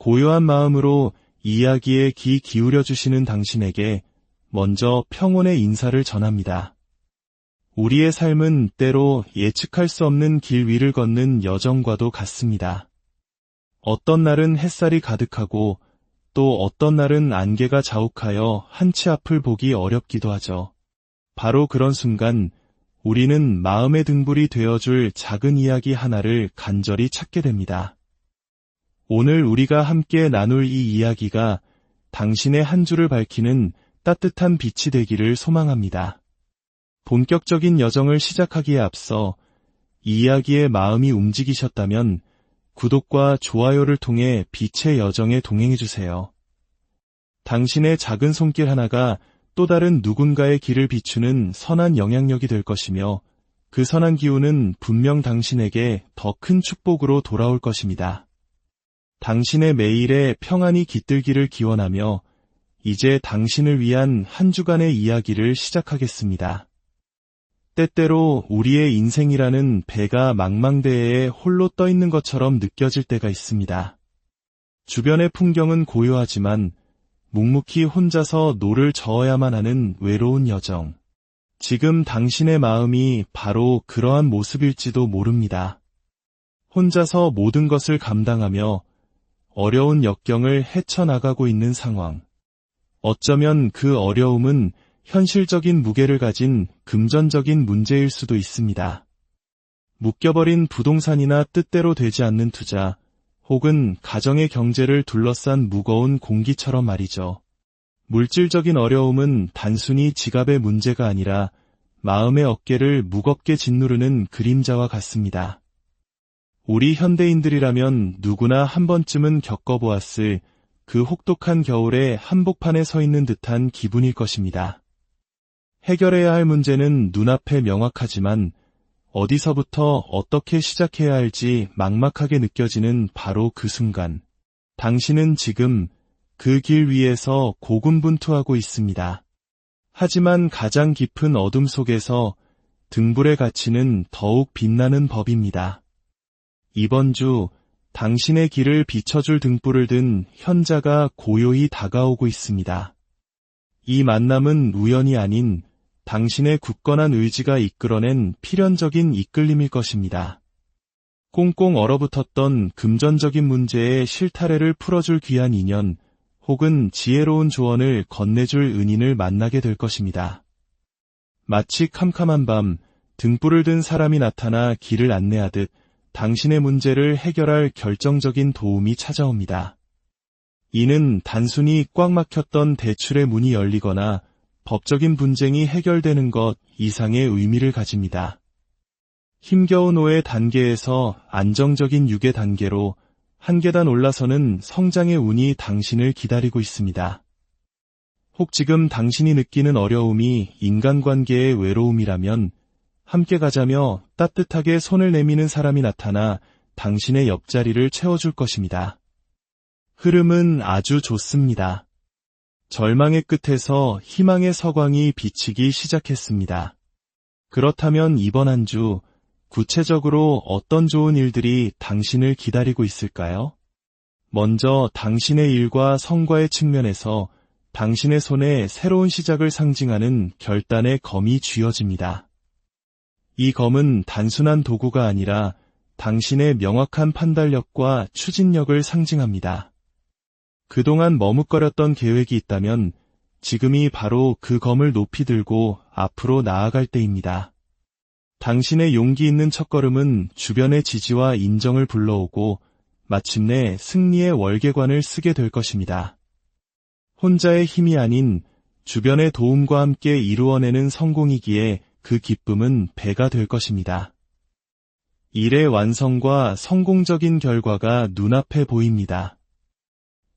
고요한 마음으로 이야기에 귀 기울여 주시는 당신에게 먼저 평온의 인사를 전합니다. 우리의 삶은 때로 예측할 수 없는 길 위를 걷는 여정과도 같습니다. 어떤 날은 햇살이 가득하고 또 어떤 날은 안개가 자욱하여 한치 앞을 보기 어렵기도 하죠. 바로 그런 순간 우리는 마음의 등불이 되어줄 작은 이야기 하나를 간절히 찾게 됩니다. 오늘 우리가 함께 나눌 이 이야기가 당신의 한 주를 밝히는 따뜻한 빛이 되기를 소망합니다. 본격적인 여정을 시작하기에 앞서 이 이야기에 마음이 움직이셨다면 구독과 좋아요를 통해 빛의 여정에 동행해주세요. 당신의 작은 손길 하나가 또 다른 누군가의 길을 비추는 선한 영향력이 될 것이며 그 선한 기운은 분명 당신에게 더 큰 축복으로 돌아올 것입니다. 당신의 매일에 평안이 깃들기를 기원하며 이제 당신을 위한 한 주간의 이야기를 시작하겠습니다. 때때로 우리의 인생이라는 배가 망망대해에 홀로 떠 있는 것처럼 느껴질 때가 있습니다. 주변의 풍경은 고요하지만 묵묵히 혼자서 노를 저어야만 하는 외로운 여정. 지금 당신의 마음이 바로 그러한 모습일지도 모릅니다. 혼자서 모든 것을 감당하며 어려운 역경을 헤쳐나가고 있는 상황. 어쩌면 그 어려움은 현실적인 무게를 가진 금전적인 문제일 수도 있습니다. 묶여버린 부동산이나 뜻대로 되지 않는 투자, 혹은 가정의 경제를 둘러싼 무거운 공기처럼 말이죠. 물질적인 어려움은 단순히 지갑의 문제가 아니라 마음의 어깨를 무겁게 짓누르는 그림자와 같습니다. 우리 현대인들이라면 누구나 한 번쯤은 겪어보았을 그 혹독한 겨울에 한복판에 서 있는 듯한 기분일 것입니다. 해결해야 할 문제는 눈앞에 명확하지만 어디서부터 어떻게 시작해야 할지 막막하게 느껴지는 바로 그 순간, 당신은 지금 그 길 위에서 고군분투하고 있습니다. 하지만 가장 깊은 어둠 속에서 등불의 가치는 더욱 빛나는 법입니다. 이번 주 당신의 길을 비춰줄 등불을 든 현자가 고요히 다가오고 있습니다. 이 만남은 우연이 아닌 당신의 굳건한 의지가 이끌어낸 필연적인 이끌림일 것입니다. 꽁꽁 얼어붙었던 금전적인 문제의 실타래를 풀어줄 귀한 인연, 혹은 지혜로운 조언을 건네줄 은인을 만나게 될 것입니다. 마치 캄캄한 밤, 등불을 든 사람이 나타나 길을 안내하듯 당신의 문제를 해결할 결정적인 도움이 찾아옵니다. 이는 단순히 꽉 막혔던 대출의 문이 열리거나 법적인 분쟁이 해결되는 것 이상의 의미를 가집니다. 힘겨운 5의 단계에서 안정적인 6의 단계로 한 계단 올라서는 성장의 운이 당신을 기다리고 있습니다. 혹 지금 당신이 느끼는 어려움이 인간관계의 외로움이라면 함께 가자며 따뜻하게 손을 내미는 사람이 나타나 당신의 옆자리를 채워줄 것입니다. 흐름은 아주 좋습니다. 절망의 끝에서 희망의 서광이 비치기 시작했습니다. 그렇다면 이번 한 주 구체적으로 어떤 좋은 일들이 당신을 기다리고 있을까요? 먼저 당신의 일과 성과의 측면에서 당신의 손에 새로운 시작을 상징하는 결단의 검이 쥐어집니다. 이 검은 단순한 도구가 아니라 당신의 명확한 판단력과 추진력을 상징합니다. 그동안 머뭇거렸던 계획이 있다면 지금이 바로 그 검을 높이 들고 앞으로 나아갈 때입니다. 당신의 용기 있는 첫걸음은 주변의 지지와 인정을 불러오고 마침내 승리의 월계관을 쓰게 될 것입니다. 혼자의 힘이 아닌 주변의 도움과 함께 이루어내는 성공이기에 그 기쁨은 배가 될 것입니다. 일의 완성과 성공적인 결과가 눈앞에 보입니다.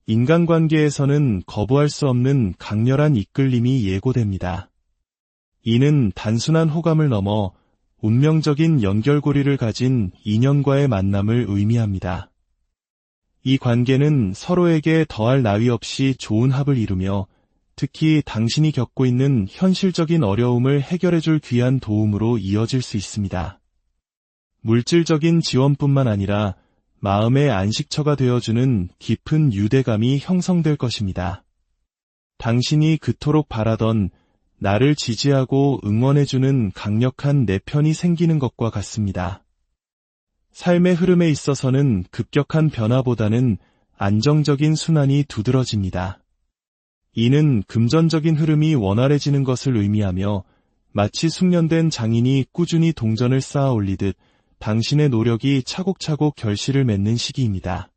인간관계에서는 거부할 수 없는 강렬한 이끌림이 예고됩니다. 이는 단순한 호감을 넘어 운명적인 연결고리를 가진 인연과의 만남을 의미합니다. 이 관계는 서로에게 더할 나위 없이 좋은 합을 이루며 특히 당신이 겪고 있는 현실적인 어려움을 해결해줄 귀한 도움으로 이어질 수 있습니다. 물질적인 지원뿐만 아니라 마음의 안식처가 되어주는 깊은 유대감이 형성될 것입니다. 당신이 그토록 바라던 나를 지지하고 응원해주는 강력한 내 편이 생기는 것과 같습니다. 삶의 흐름에 있어서는 급격한 변화보다는 안정적인 순환이 두드러집니다. 이는 금전적인 흐름이 원활해지는 것을 의미하며 마치 숙련된 장인이 꾸준히 동전을 쌓아 올리듯 당신의 노력이 차곡차곡 결실을 맺는 시기입니다.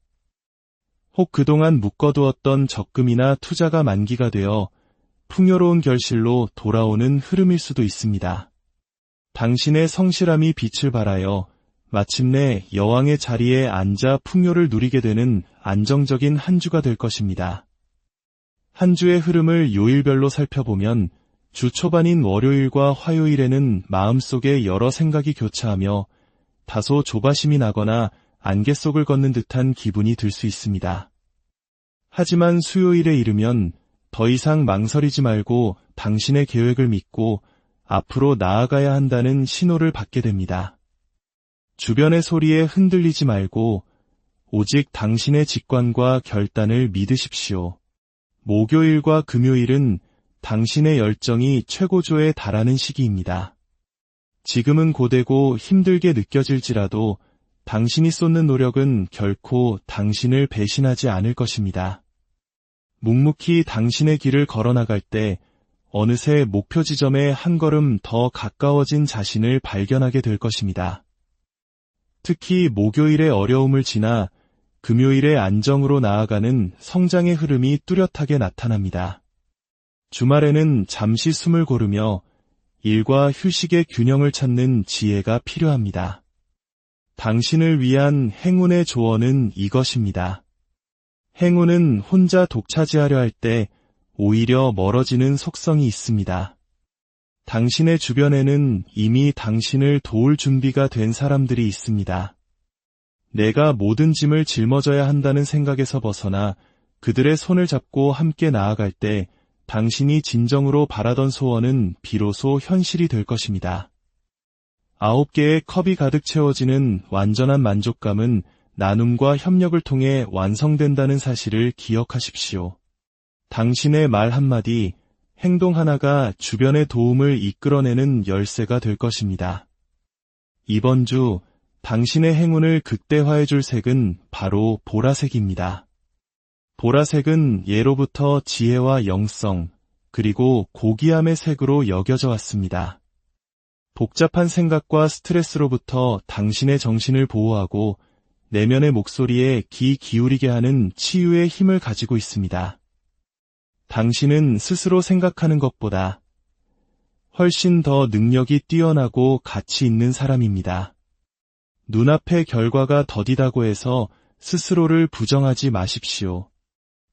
혹 그동안 묶어두었던 적금이나 투자가 만기가 되어 풍요로운 결실로 돌아오는 흐름일 수도 있습니다. 당신의 성실함이 빛을 발하여 마침내 여왕의 자리에 앉아 풍요를 누리게 되는 안정적인 한 주가 될 것입니다. 한 주의 흐름을 요일별로 살펴보면 주 초반인 월요일과 화요일에는 마음속에 여러 생각이 교차하며 다소 조바심이 나거나 안개 속을 걷는 듯한 기분이 들 수 있습니다. 하지만 수요일에 이르면 더 이상 망설이지 말고 당신의 계획을 믿고 앞으로 나아가야 한다는 신호를 받게 됩니다. 주변의 소리에 흔들리지 말고 오직 당신의 직관과 결단을 믿으십시오. 목요일과 금요일은 당신의 열정이 최고조에 달하는 시기입니다. 지금은 고되고 힘들게 느껴질지라도 당신이 쏟는 노력은 결코 당신을 배신하지 않을 것입니다. 묵묵히 당신의 길을 걸어나갈 때 어느새 목표 지점에 한 걸음 더 가까워진 자신을 발견하게 될 것입니다. 특히 목요일의 어려움을 지나 금요일의 안정으로 나아가는 성장의 흐름이 뚜렷하게 나타납니다. 주말에는 잠시 숨을 고르며 일과 휴식의 균형을 찾는 지혜가 필요합니다. 당신을 위한 행운의 조언은 이것입니다. 행운은 혼자 독차지하려 할 때 오히려 멀어지는 속성이 있습니다. 당신의 주변에는 이미 당신을 도울 준비가 된 사람들이 있습니다. 내가 모든 짐을 짊어져야 한다는 생각에서 벗어나 그들의 손을 잡고 함께 나아갈 때 당신이 진정으로 바라던 소원은 비로소 현실이 될 것입니다. 9개의 컵이 가득 채워지는 완전한 만족감은 나눔과 협력을 통해 완성된다는 사실을 기억하십시오. 당신의 말 한마디, 행동 하나가 주변의 도움을 이끌어내는 열쇠가 될 것입니다. 이번 주 당신의 행운을 극대화해 줄 색은 바로 보라색입니다. 보라색은 예로부터 지혜와 영성, 그리고 고귀함의 색으로 여겨져 왔습니다. 복잡한 생각과 스트레스로부터 당신의 정신을 보호하고 내면의 목소리에 귀 기울이게 하는 치유의 힘을 가지고 있습니다. 당신은 스스로 생각하는 것보다 훨씬 더 능력이 뛰어나고 가치 있는 사람입니다. 눈앞의 결과가 더디다고 해서 스스로를 부정하지 마십시오.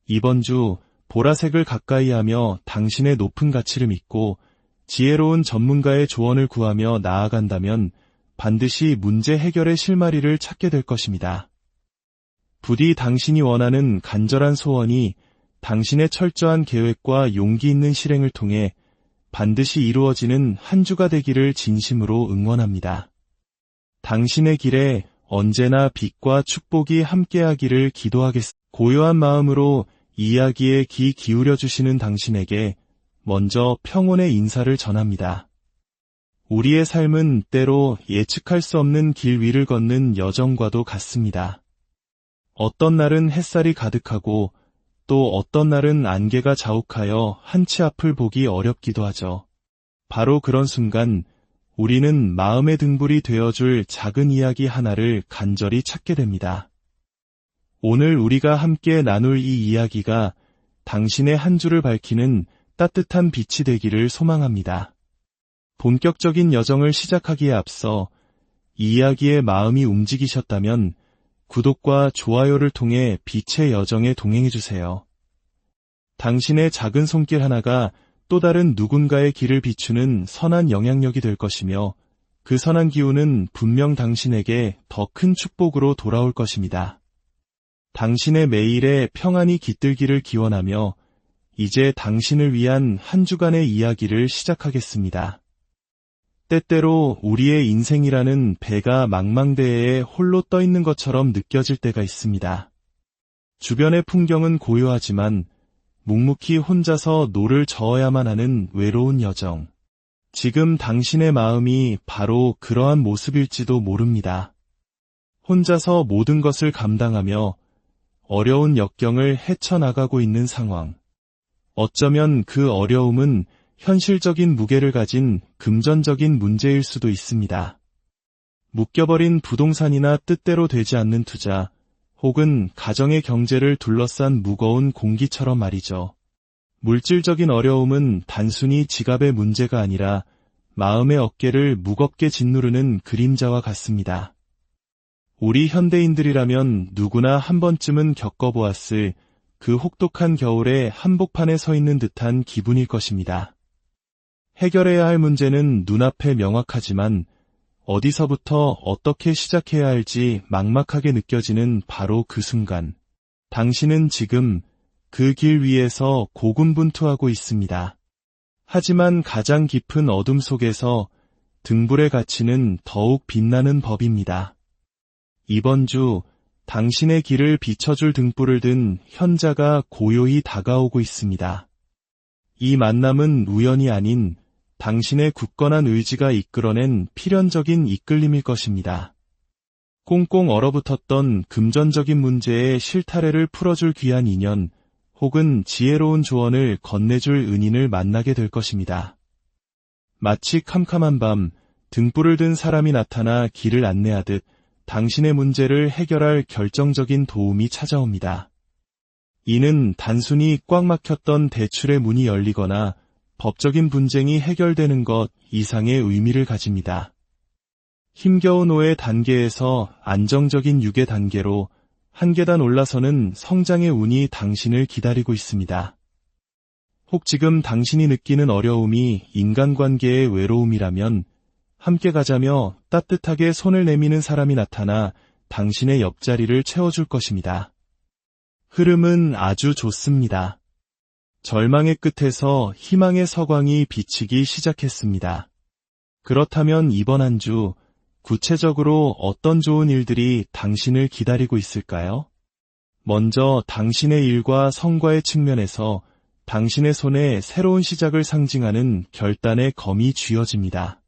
이번 주 보라색을 가까이 하며 당신의 높은 가치를 믿고 지혜로운 전문가의 조언을 구하며 나아간다면 반드시 문제 해결의 실마리를 찾게 될 것입니다. 부디 당신이 원하는 간절한 소원이 당신의 철저한 계획과 용기 있는 실행을 통해 반드시 이루어지는 한 주가 되기를 진심으로 응원합니다. 당신의 길에 언제나 빛과 축복이 함께하기를 기도하겠습니다. 고요한 마음으로 이야기에 귀 기울여 주시는 당신에게 먼저 평온의 인사를 전합니다. 우리의 삶은 때로 예측할 수 없는 길 위를 걷는 여정과도 같습니다. 어떤 날은 햇살이 가득하고 또 어떤 날은 안개가 자욱하여 한치 앞을 보기 어렵기도 하죠. 바로 그런 순간 우리는 마음의 등불이 되어줄 작은 이야기 하나를 간절히 찾게 됩니다. 오늘 우리가 함께 나눌 이 이야기가 당신의 한 주를 밝히는 따뜻한 빛이 되기를 소망합니다. 본격적인 여정을 시작하기에 앞서 이 이야기에 마음이 움직이셨다면 구독과 좋아요를 통해 빛의 여정에 동행해주세요. 당신의 작은 손길 하나가 또 다른 누군가의 길을 비추는 선한 영향력이 될 것이며 그 선한 기운은 분명 당신에게 더 큰 축복으로 돌아올 것입니다. 당신의 매일에 평안이 깃들기를 기원하며 이제 당신을 위한 한 주간의 이야기를 시작하겠습니다. 때때로 우리의 인생이라는 배가 망망대해에 홀로 떠 있는 것처럼 느껴질 때가 있습니다. 주변의 풍경은 고요하지만 묵묵히 혼자서 노를 저어야만 하는 외로운 여정. 지금 당신의 마음이 바로 그러한 모습일지도 모릅니다. 혼자서 모든 것을 감당하며 어려운 역경을 헤쳐나가고 있는 상황. 어쩌면 그 어려움은 현실적인 무게를 가진 금전적인 문제일 수도 있습니다. 묶여버린 부동산이나 뜻대로 되지 않는 투자, 혹은 가정의 경제를 둘러싼 무거운 공기처럼 말이죠. 물질적인 어려움은 단순히 지갑의 문제가 아니라 마음의 어깨를 무겁게 짓누르는 그림자와 같습니다. 우리 현대인들이라면 누구나 한 번쯤은 겪어보았을 그 혹독한 겨울에 한복판에 서 있는 듯한 기분일 것입니다. 해결해야 할 문제는 눈앞에 명확하지만 어디서부터 어떻게 시작해야 할지 막막하게 느껴지는 바로 그 순간, 당신은 지금 그 길 위에서 고군분투하고 있습니다. 하지만 가장 깊은 어둠 속에서 등불의 가치는 더욱 빛나는 법입니다. 이번 주 당신의 길을 비춰줄 등불을 든 현자가 고요히 다가오고 있습니다. 이 만남은 우연이 아닌 당신의 굳건한 의지가 이끌어낸 필연적인 이끌림일 것입니다. 꽁꽁 얼어붙었던 금전적인 문제의 실타래를 풀어줄 귀한 인연, 혹은 지혜로운 조언을 건네줄 은인을 만나게 될 것입니다. 마치 캄캄한 밤, 등불을 든 사람이 나타나 길을 안내하듯 당신의 문제를 해결할 결정적인 도움이 찾아옵니다. 이는 단순히 꽉 막혔던 대출의 문이 열리거나 법적인 분쟁이 해결되는 것 이상의 의미를 가집니다. 힘겨운 5의 단계에서 안정적인 6의 단계로 한 계단 올라서는 성장의 운이 당신을 기다리고 있습니다. 혹 지금 당신이 느끼는 어려움이 인간관계의 외로움이라면 함께 가자며 따뜻하게 손을 내미는 사람이 나타나 당신의 옆자리를 채워줄 것입니다. 흐름은 아주 좋습니다. 절망의 끝에서 희망의 서광이 비치기 시작했습니다. 그렇다면 이번 한 주 구체적으로 어떤 좋은 일들이 당신을 기다리고 있을까요? 먼저 당신의 일과 성과의 측면에서 당신의 손에 새로운 시작을 상징하는 결단의 검이 쥐어집니다.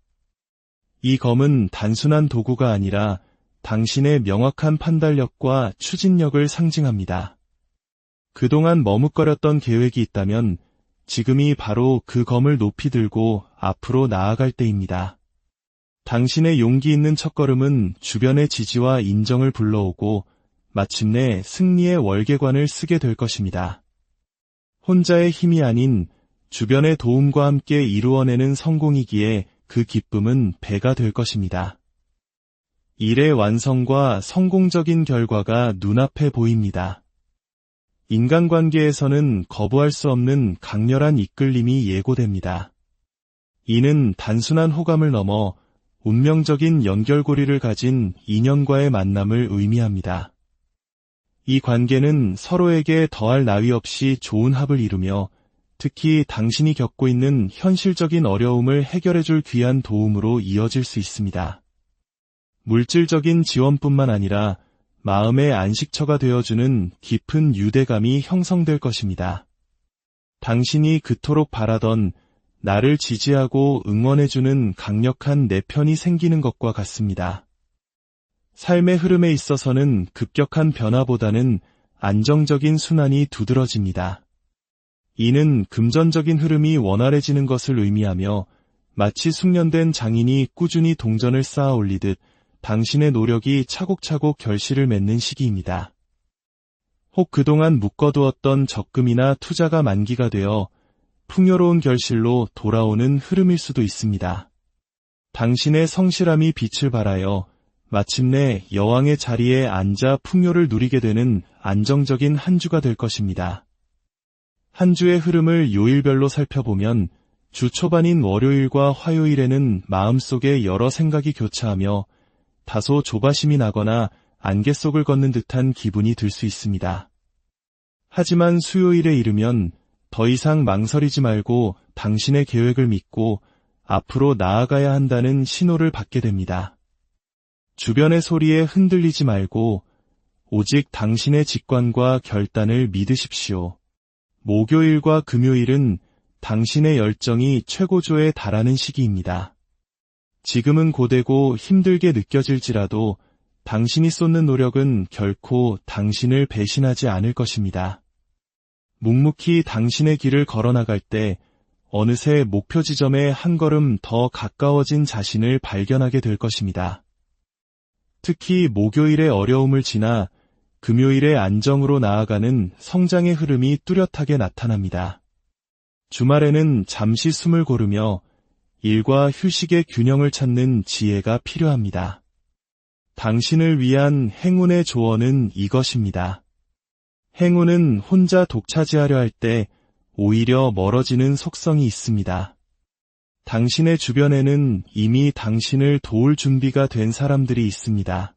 이 검은 단순한 도구가 아니라 당신의 명확한 판단력과 추진력을 상징합니다. 그동안 머뭇거렸던 계획이 있다면 지금이 바로 그 검을 높이 들고 앞으로 나아갈 때입니다. 당신의 용기 있는 첫걸음은 주변의 지지와 인정을 불러오고 마침내 승리의 월계관을 쓰게 될 것입니다. 혼자의 힘이 아닌 주변의 도움과 함께 이루어내는 성공이기에 그 기쁨은 배가 될 것입니다. 일의 완성과 성공적인 결과가 눈앞에 보입니다. 인간관계에서는 거부할 수 없는 강렬한 이끌림이 예고됩니다. 이는 단순한 호감을 넘어 운명적인 연결고리를 가진 인연과의 만남을 의미합니다. 이 관계는 서로에게 더할 나위 없이 좋은 합을 이루며 특히 당신이 겪고 있는 현실적인 어려움을 해결해줄 귀한 도움으로 이어질 수 있습니다. 물질적인 지원뿐만 아니라 마음의 안식처가 되어주는 깊은 유대감이 형성될 것입니다. 당신이 그토록 바라던 나를 지지하고 응원해주는 강력한 내 편이 생기는 것과 같습니다. 삶의 흐름에 있어서는 급격한 변화보다는 안정적인 순환이 두드러집니다. 이는 금전적인 흐름이 원활해지는 것을 의미하며 마치 숙련된 장인이 꾸준히 동전을 쌓아 올리듯 당신의 노력이 차곡차곡 결실을 맺는 시기입니다. 혹 그동안 묶어두었던 적금이나 투자가 만기가 되어 풍요로운 결실로 돌아오는 흐름일 수도 있습니다. 당신의 성실함이 빛을 발하여 마침내 여왕의 자리에 앉아 풍요를 누리게 되는 안정적인 한 주가 될 것입니다. 한 주의 흐름을 요일별로 살펴보면 주 초반인 월요일과 화요일에는 마음속에 여러 생각이 교차하며 다소 조바심이 나거나 안개 속을 걷는 듯한 기분이 들 수 있습니다. 하지만 수요일에 이르면 더 이상 망설이지 말고 당신의 계획을 믿고 앞으로 나아가야 한다는 신호를 받게 됩니다. 주변의 소리에 흔들리지 말고 오직 당신의 직관과 결단을 믿으십시오. 목요일과 금요일은 당신의 열정이 최고조에 달하는 시기입니다. 지금은 고되고 힘들게 느껴질지라도 당신이 쏟는 노력은 결코 당신을 배신하지 않을 것입니다. 묵묵히 당신의 길을 걸어나갈 때 어느새 목표 지점에 한 걸음 더 가까워진 자신을 발견하게 될 것입니다. 특히 목요일의 어려움을 지나 금요일의 안정으로 나아가는 성장의 흐름이 뚜렷하게 나타납니다. 주말에는 잠시 숨을 고르며 일과 휴식의 균형을 찾는 지혜가 필요합니다. 당신을 위한 행운의 조언은 이것입니다. 행운은 혼자 독차지하려 할 때 오히려 멀어지는 속성이 있습니다. 당신의 주변에는 이미 당신을 도울 준비가 된 사람들이 있습니다.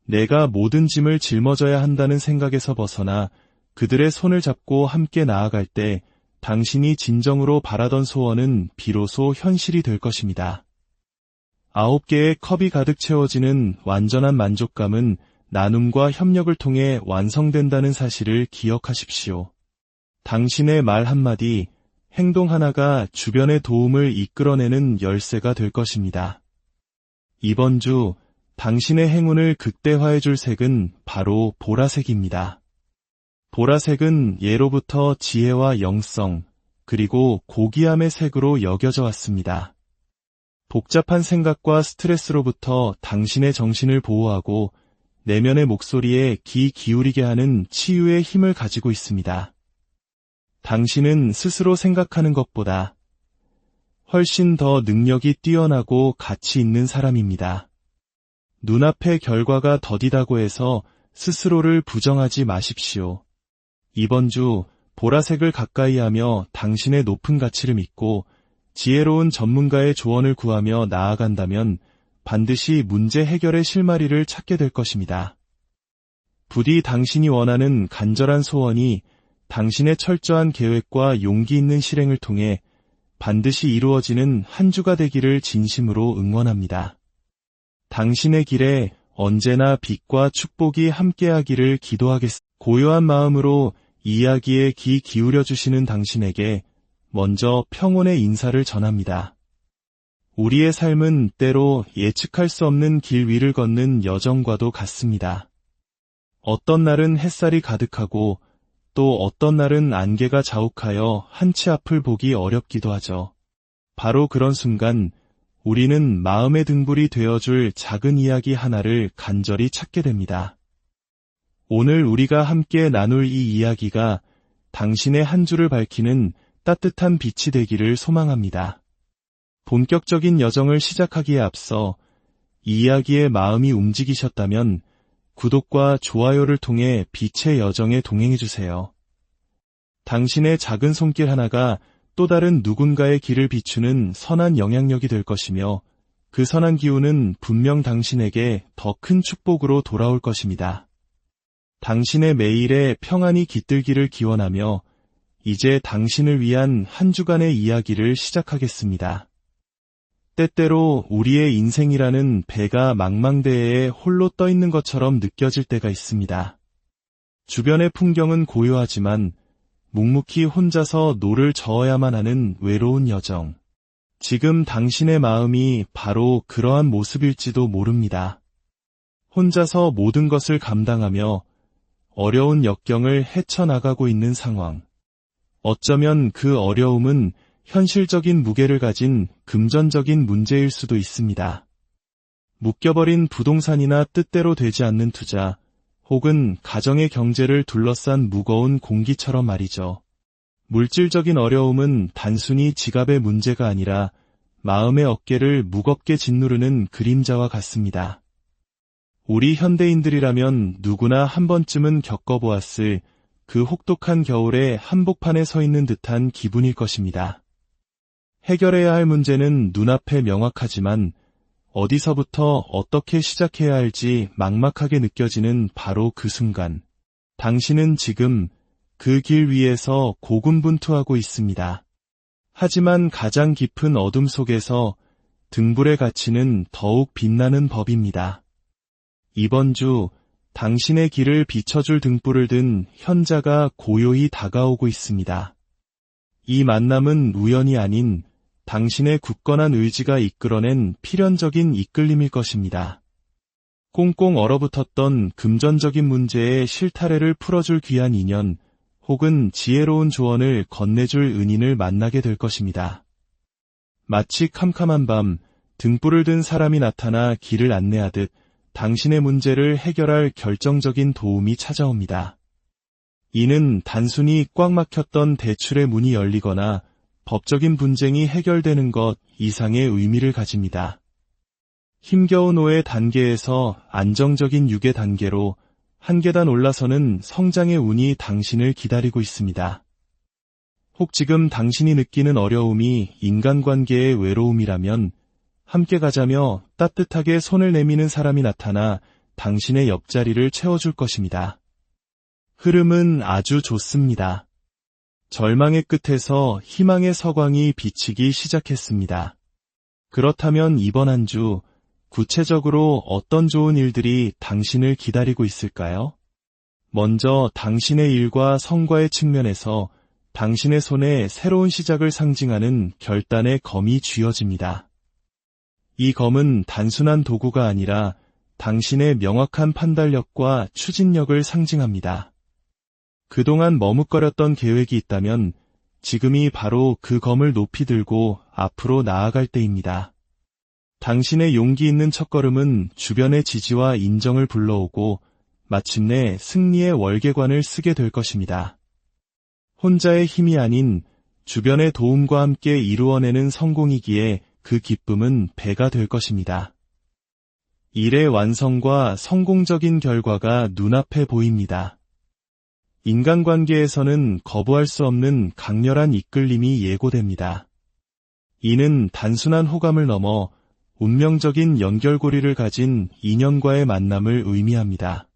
내가 모든 짐을 짊어져야 한다는 생각에서 벗어나 그들의 손을 잡고 함께 나아갈 때 당신이 진정으로 바라던 소원은 비로소 현실이 될 것입니다. 9개의 컵이 가득 채워지는 완전한 만족감은 나눔과 협력을 통해 완성된다는 사실을 기억하십시오. 당신의 말 한마디, 행동 하나가 주변의 도움을 이끌어내는 열쇠가 될 것입니다. 이번 주 당신의 행운을 극대화해 줄 색은 바로 보라색입니다. 보라색은 예로부터 지혜와 영성, 그리고 고귀함의 색으로 여겨져 왔습니다. 복잡한 생각과 스트레스로부터 당신의 정신을 보호하고 내면의 목소리에 귀 기울이게 하는 치유의 힘을 가지고 있습니다. 당신은 스스로 생각하는 것보다 훨씬 더 능력이 뛰어나고 가치 있는 사람입니다. 눈앞의 결과가 더디다고 해서 스스로를 부정하지 마십시오. 이번 주 보라색을 가까이 하며 당신의 높은 가치를 믿고 지혜로운 전문가의 조언을 구하며 나아간다면 반드시 문제 해결의 실마리를 찾게 될 것입니다. 부디 당신이 원하는 간절한 소원이 당신의 철저한 계획과 용기 있는 실행을 통해 반드시 이루어지는 한 주가 되기를 진심으로 응원합니다. 당신의 길에 언제나 빛과 축복이 함께하기를 기도하겠습니다. 고요한 마음으로 이야기에 귀 기울여 주시는 당신에게 먼저 평온의 인사를 전합니다. 우리의 삶은 때로 예측할 수 없는 길 위를 걷는 여정과도 같습니다. 어떤 날은 햇살이 가득하고 또 어떤 날은 안개가 자욱하여 한치 앞을 보기 어렵기도 하죠. 바로 그런 순간 우리는 마음의 등불이 되어줄 작은 이야기 하나를 간절히 찾게 됩니다. 오늘 우리가 함께 나눌 이 이야기가 당신의 한 주를 밝히는 따뜻한 빛이 되기를 소망합니다. 본격적인 여정을 시작하기에 앞서 이 이야기에 마음이 움직이셨다면 구독과 좋아요를 통해 빛의 여정에 동행해주세요. 당신의 작은 손길 하나가 또 다른 누군가의 길을 비추는 선한 영향력이 될 것이며 그 선한 기운은 분명 당신에게 더 큰 축복으로 돌아올 것입니다. 당신의 매일에 평안이 깃들기를 기원하며 이제 당신을 위한 한 주간의 이야기를 시작하겠습니다. 때때로 우리의 인생이라는 배가 망망대해에 홀로 떠 있는 것처럼 느껴질 때가 있습니다. 주변의 풍경은 고요하지만 묵묵히 혼자서 노를 저어야만 하는 외로운 여정. 지금 당신의 마음이 바로 그러한 모습일지도 모릅니다. 혼자서 모든 것을 감당하며 어려운 역경을 헤쳐나가고 있는 상황. 어쩌면 그 어려움은 현실적인 무게를 가진 금전적인 문제일 수도 있습니다. 묶여버린 부동산이나 뜻대로 되지 않는 투자, 혹은 가정의 경제를 둘러싼 무거운 공기처럼 말이죠. 물질적인 어려움은 단순히 지갑의 문제가 아니라 마음의 어깨를 무겁게 짓누르는 그림자와 같습니다. 우리 현대인들이라면 누구나 한 번쯤은 겪어보았을 그 혹독한 겨울에 한복판에 서 있는 듯한 기분일 것입니다. 해결해야 할 문제는 눈앞에 명확하지만 어디서부터 어떻게 시작해야 할지 막막하게 느껴지는 바로 그 순간, 당신은 지금 그 길 위에서 고군분투하고 있습니다. 하지만 가장 깊은 어둠 속에서 등불의 가치는 더욱 빛나는 법입니다. 이번 주 당신의 길을 비춰줄 등불을 든 현자가 고요히 다가오고 있습니다. 이 만남은 우연이 아닌 당신의 굳건한 의지가 이끌어낸 필연적인 이끌림일 것입니다. 꽁꽁 얼어붙었던 금전적인 문제의 실타래를 풀어줄 귀한 인연, 혹은 지혜로운 조언을 건네줄 은인을 만나게 될 것입니다. 마치 캄캄한 밤 등불을 든 사람이 나타나 길을 안내하듯 당신의 문제를 해결할 결정적인 도움이 찾아옵니다. 이는 단순히 꽉 막혔던 대출의 문이 열리거나 법적인 분쟁이 해결되는 것 이상의 의미를 가집니다. 힘겨운 5의 단계에서 안정적인 6의 단계로 한 계단 올라서는 성장의 운이 당신을 기다리고 있습니다. 혹 지금 당신이 느끼는 어려움이 인간관계의 외로움이라면 함께 가자며 따뜻하게 손을 내미는 사람이 나타나 당신의 옆자리를 채워줄 것입니다. 흐름은 아주 좋습니다. 절망의 끝에서 희망의 서광이 비치기 시작했습니다. 그렇다면 이번 한 주 구체적으로 어떤 좋은 일들이 당신을 기다리고 있을까요? 먼저 당신의 일과 성과의 측면에서 당신의 손에 새로운 시작을 상징하는 결단의 검이 쥐어집니다. 이 검은 단순한 도구가 아니라 당신의 명확한 판단력과 추진력을 상징합니다. 그동안 머뭇거렸던 계획이 있다면 지금이 바로 그 검을 높이 들고 앞으로 나아갈 때입니다. 당신의 용기 있는 첫걸음은 주변의 지지와 인정을 불러오고 마침내 승리의 월계관을 쓰게 될 것입니다. 혼자의 힘이 아닌 주변의 도움과 함께 이루어내는 성공이기에 그 기쁨은 배가 될 것입니다. 일의 완성과 성공적인 결과가 눈앞에 보입니다. 인간관계에서는 거부할 수 없는 강렬한 이끌림이 예고됩니다. 이는 단순한 호감을 넘어 운명적인 연결고리를 가진 인연과의 만남을 의미합니다.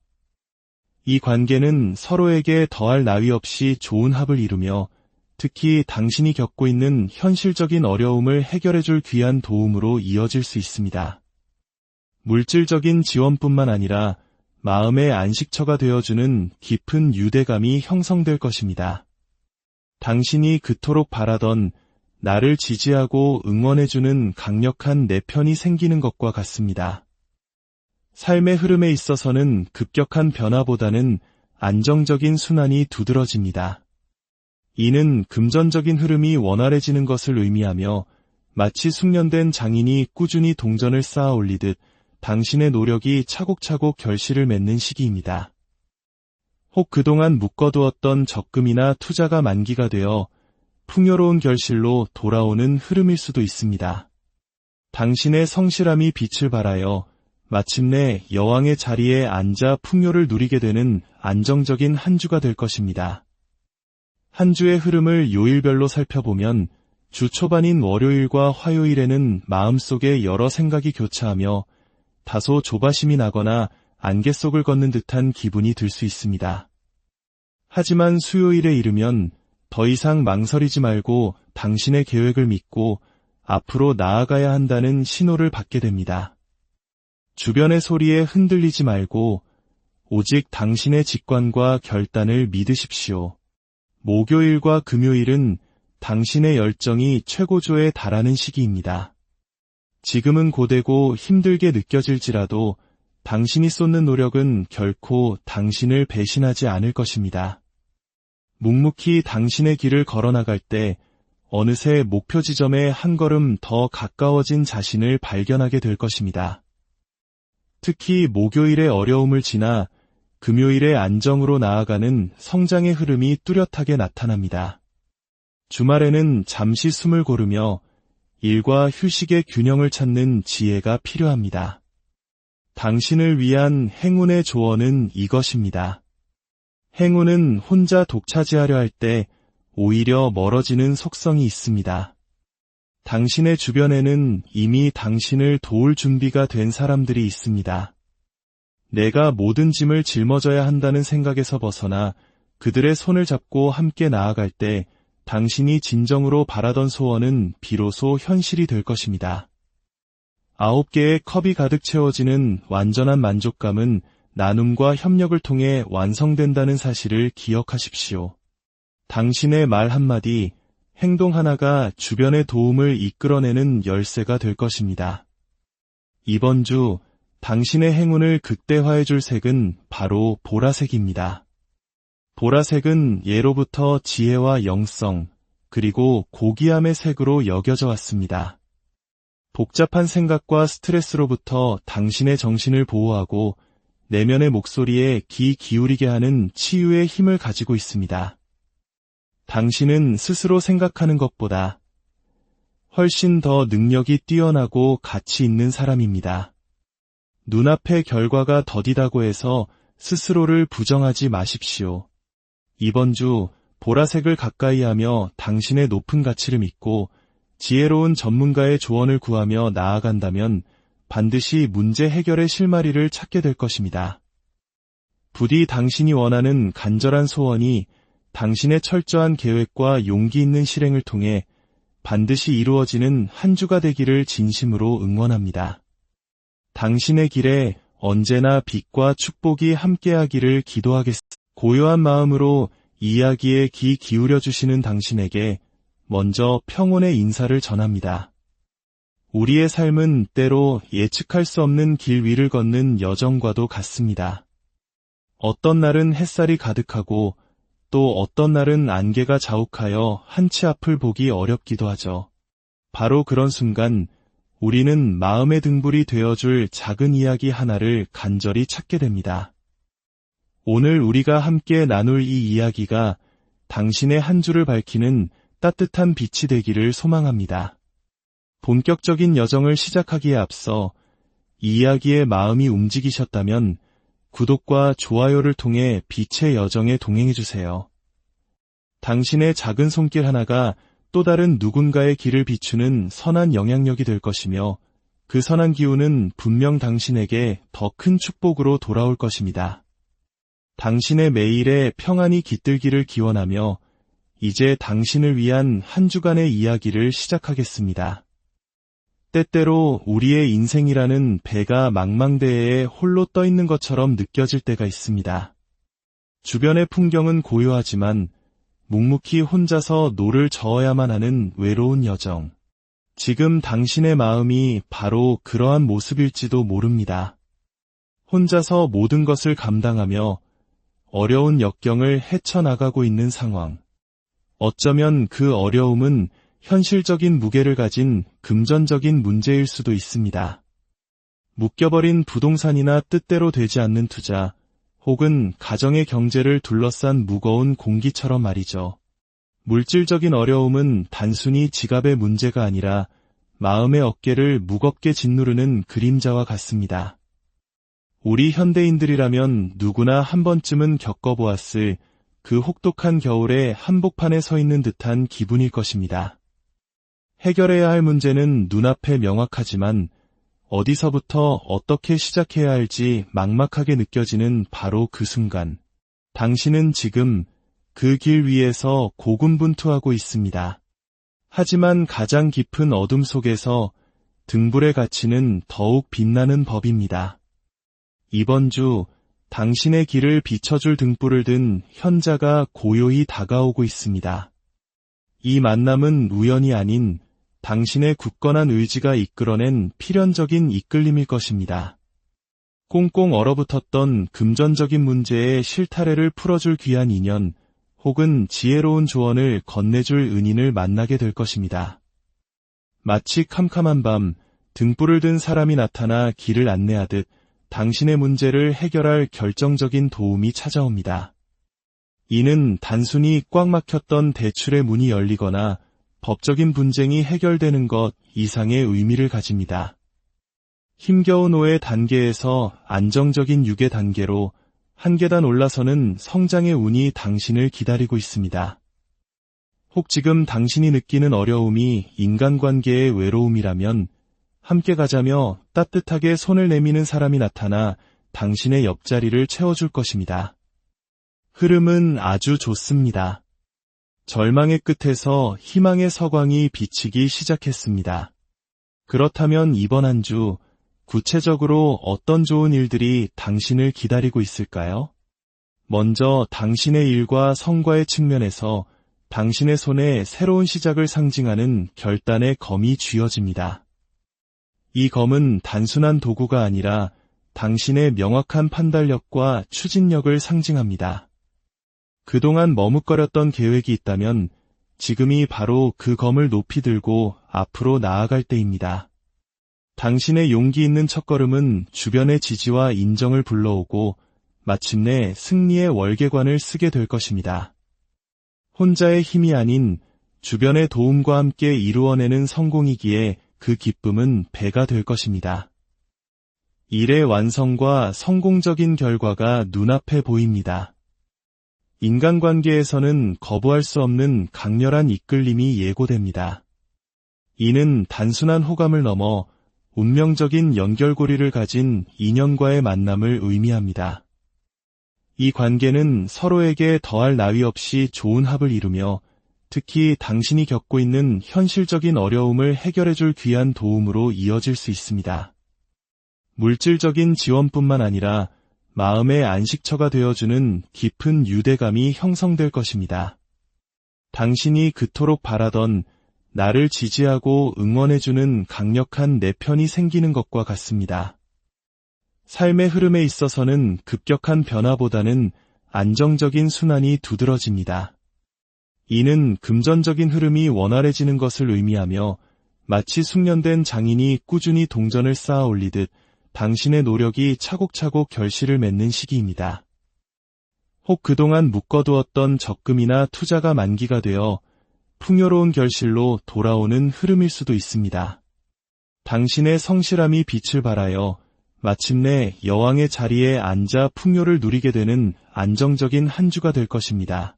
이 관계는 서로에게 더할 나위 없이 좋은 합을 이루며 특히 당신이 겪고 있는 현실적인 어려움을 해결해줄 귀한 도움으로 이어질 수 있습니다. 물질적인 지원뿐만 아니라 마음의 안식처가 되어주는 깊은 유대감이 형성될 것입니다. 당신이 그토록 바라던 나를 지지하고 응원해주는 강력한 내 편이 생기는 것과 같습니다. 삶의 흐름에 있어서는 급격한 변화보다는 안정적인 순환이 두드러집니다. 이는 금전적인 흐름이 원활해지는 것을 의미하며 마치 숙련된 장인이 꾸준히 동전을 쌓아 올리듯 당신의 노력이 차곡차곡 결실을 맺는 시기입니다. 혹 그동안 묶어두었던 적금이나 투자가 만기가 되어 풍요로운 결실로 돌아오는 흐름일 수도 있습니다. 당신의 성실함이 빛을 발하여 마침내 여왕의 자리에 앉아 풍요를 누리게 되는 안정적인 한 주가 될 것입니다. 한 주의 흐름을 요일별로 살펴보면 주 초반인 월요일과 화요일에는 마음속에 여러 생각이 교차하며 다소 조바심이 나거나 안개 속을 걷는 듯한 기분이 들 수 있습니다. 하지만 수요일에 이르면 더 이상 망설이지 말고 당신의 계획을 믿고 앞으로 나아가야 한다는 신호를 받게 됩니다. 주변의 소리에 흔들리지 말고 오직 당신의 직관과 결단을 믿으십시오. 목요일과 금요일은 당신의 열정이 최고조에 달하는 시기입니다. 지금은 고되고 힘들게 느껴질지라도 당신이 쏟는 노력은 결코 당신을 배신하지 않을 것입니다. 묵묵히 당신의 길을 걸어나갈 때 어느새 목표 지점에 한 걸음 더 가까워진 자신을 발견하게 될 것입니다. 특히 목요일의 어려움을 지나 금요일의 안정으로 나아가는 성장의 흐름이 뚜렷하게 나타납니다. 주말에는 잠시 숨을 고르며 일과 휴식의 균형을 찾는 지혜가 필요합니다. 당신을 위한 행운의 조언은 이것입니다. 행운은 혼자 독차지하려 할 때 오히려 멀어지는 속성이 있습니다. 당신의 주변에는 이미 당신을 도울 준비가 된 사람들이 있습니다. 내가 모든 짐을 짊어져야 한다는 생각에서 벗어나 그들의 손을 잡고 함께 나아갈 때 당신이 진정으로 바라던 소원은 비로소 현실이 될 것입니다. 9개의 컵이 가득 채워지는 완전한 만족감은 나눔과 협력을 통해 완성된다는 사실을 기억하십시오. 당신의 말 한마디, 행동 하나가 주변의 도움을 이끌어내는 열쇠가 될 것입니다. 이번 주 당신의 행운을 극대화해 줄 색은 바로 보라색입니다. 보라색은 예로부터 지혜와 영성, 그리고 고귀함의 색으로 여겨져 왔습니다. 복잡한 생각과 스트레스로부터 당신의 정신을 보호하고 내면의 목소리에 귀 기울이게 하는 치유의 힘을 가지고 있습니다. 당신은 스스로 생각하는 것보다 훨씬 더 능력이 뛰어나고 가치 있는 사람입니다. 눈앞의 결과가 더디다고 해서 스스로를 부정하지 마십시오. 이번 주 보라색을 가까이 하며 당신의 높은 가치를 믿고 지혜로운 전문가의 조언을 구하며 나아간다면 반드시 문제 해결의 실마리를 찾게 될 것입니다. 부디 당신이 원하는 간절한 소원이 당신의 철저한 계획과 용기 있는 실행을 통해 반드시 이루어지는 한 주가 되기를 진심으로 응원합니다. 당신의 길에 언제나 빛과 축복이 함께하기를 기도하겠습니다. 고요한 마음으로 이야기에 귀 기울여 주시는 당신에게 먼저 평온의 인사를 전합니다. 우리의 삶은 때로 예측할 수 없는 길 위를 걷는 여정과도 같습니다. 어떤 날은 햇살이 가득하고 또 어떤 날은 안개가 자욱하여 한치 앞을 보기 어렵기도 하죠. 바로 그런 순간 우리는 마음의 등불이 되어줄 작은 이야기 하나를 간절히 찾게 됩니다. 오늘 우리가 함께 나눌 이 이야기가 당신의 한 주를 밝히는 따뜻한 빛이 되기를 소망합니다. 본격적인 여정을 시작하기에 앞서 이 이야기에 마음이 움직이셨다면 구독과 좋아요를 통해 빛의 여정에 동행해주세요. 당신의 작은 손길 하나가 또 다른 누군가의 길을 비추는 선한 영향력이 될 것이며 그 선한 기운은 분명 당신에게 더 큰 축복으로 돌아올 것입니다. 당신의 매일에 평안이 깃들기를 기원하며 이제 당신을 위한 한 주간의 이야기를 시작하겠습니다. 때때로 우리의 인생이라는 배가 망망대해에 홀로 떠 있는 것처럼 느껴질 때가 있습니다. 주변의 풍경은 고요하지만 묵묵히 혼자서 노를 저어야만 하는 외로운 여정. 지금 당신의 마음이 바로 그러한 모습일지도 모릅니다. 혼자서 모든 것을 감당하며 어려운 역경을 헤쳐나가고 있는 상황. 어쩌면 그 어려움은 현실적인 무게를 가진 금전적인 문제일 수도 있습니다. 묶여버린 부동산이나 뜻대로 되지 않는 투자, 혹은 가정의 경제를 둘러싼 무거운 공기처럼 말이죠. 물질적인 어려움은 단순히 지갑의 문제가 아니라 마음의 어깨를 무겁게 짓누르는 그림자와 같습니다. 우리 현대인들이라면 누구나 한 번쯤은 겪어보았을 그 혹독한 겨울에 한복판에 서 있는 듯한 기분일 것입니다. 해결해야 할 문제는 눈앞에 명확하지만 어디서부터 어떻게 시작해야 할지 막막하게 느껴지는 바로 그 순간, 당신은 지금 그 길 위에서 고군분투하고 있습니다. 하지만 가장 깊은 어둠 속에서 등불의 가치는 더욱 빛나는 법입니다. 이번 주 당신의 길을 비춰줄 등불을 든 현자가 고요히 다가오고 있습니다. 이 만남은 우연이 아닌 당신의 굳건한 의지가 이끌어낸 필연적인 이끌림일 것입니다. 꽁꽁 얼어붙었던 금전적인 문제의 실타래를 풀어줄 귀한 인연, 혹은 지혜로운 조언을 건네줄 은인을 만나게 될 것입니다. 마치 캄캄한 밤, 등불을 든 사람이 나타나 길을 안내하듯 당신의 문제를 해결할 결정적인 도움이 찾아옵니다. 이는 단순히 꽉 막혔던 대출의 문이 열리거나 법적인 분쟁이 해결되는 것 이상의 의미를 가집니다. 힘겨운 5의 단계에서 안정적인 6의 단계로 한 계단 올라서는 성장의 운이 당신을 기다리고 있습니다. 혹 지금 당신이 느끼는 어려움이 인간관계의 외로움이라면 함께 가자며 따뜻하게 손을 내미는 사람이 나타나 당신의 옆자리를 채워줄 것입니다. 흐름은 아주 좋습니다. 절망의 끝에서 희망의 서광이 비치기 시작했습니다. 그렇다면 이번 한 주, 구체적으로 어떤 좋은 일들이 당신을 기다리고 있을까요? 먼저 당신의 일과 성과의 측면에서 당신의 손에 새로운 시작을 상징하는 결단의 검이 쥐어집니다. 이 검은 단순한 도구가 아니라 당신의 명확한 판단력과 추진력을 상징합니다. 그동안 머뭇거렸던 계획이 있다면 지금이 바로 그 검을 높이 들고 앞으로 나아갈 때입니다. 당신의 용기 있는 첫걸음은 주변의 지지와 인정을 불러오고 마침내 승리의 월계관을 쓰게 될 것입니다. 혼자의 힘이 아닌 주변의 도움과 함께 이루어내는 성공이기에 그 기쁨은 배가 될 것입니다. 일의 완성과 성공적인 결과가 눈앞에 보입니다. 인간관계에서는 거부할 수 없는 강렬한 이끌림이 예고됩니다. 이는 단순한 호감을 넘어 운명적인 연결고리를 가진 인연과의 만남을 의미합니다. 이 관계는 서로에게 더할 나위 없이 좋은 합을 이루며 특히 당신이 겪고 있는 현실적인 어려움을 해결해줄 귀한 도움으로 이어질 수 있습니다. 물질적인 지원뿐만 아니라 마음의 안식처가 되어주는 깊은 유대감이 형성될 것입니다. 당신이 그토록 바라던 나를 지지하고 응원해주는 강력한 내 편이 생기는 것과 같습니다. 삶의 흐름에 있어서는 급격한 변화보다는 안정적인 순환이 두드러집니다. 이는 금전적인 흐름이 원활해지는 것을 의미하며 마치 숙련된 장인이 꾸준히 동전을 쌓아 올리듯 당신의 노력이 차곡차곡 결실을 맺는 시기입니다. 혹 그동안 묶어두었던 적금이나 투자가 만기가 되어 풍요로운 결실로 돌아오는 흐름일 수도 있습니다. 당신의 성실함이 빛을 발하여 마침내 여왕의 자리에 앉아 풍요를 누리게 되는 안정적인 한 주가 될 것입니다.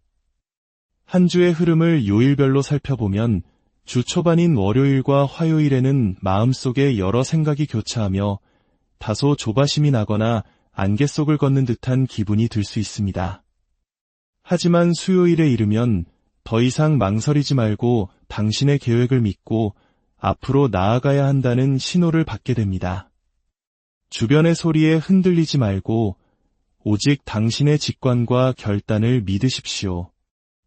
한 주의 흐름을 요일별로 살펴보면 주 초반인 월요일과 화요일에는 마음속에 여러 생각이 교차하며 다소 조바심이 나거나 안개 속을 걷는 듯한 기분이 들 수 있습니다. 하지만 수요일에 이르면 더 이상 망설이지 말고 당신의 계획을 믿고 앞으로 나아가야 한다는 신호를 받게 됩니다. 주변의 소리에 흔들리지 말고 오직 당신의 직관과 결단을 믿으십시오.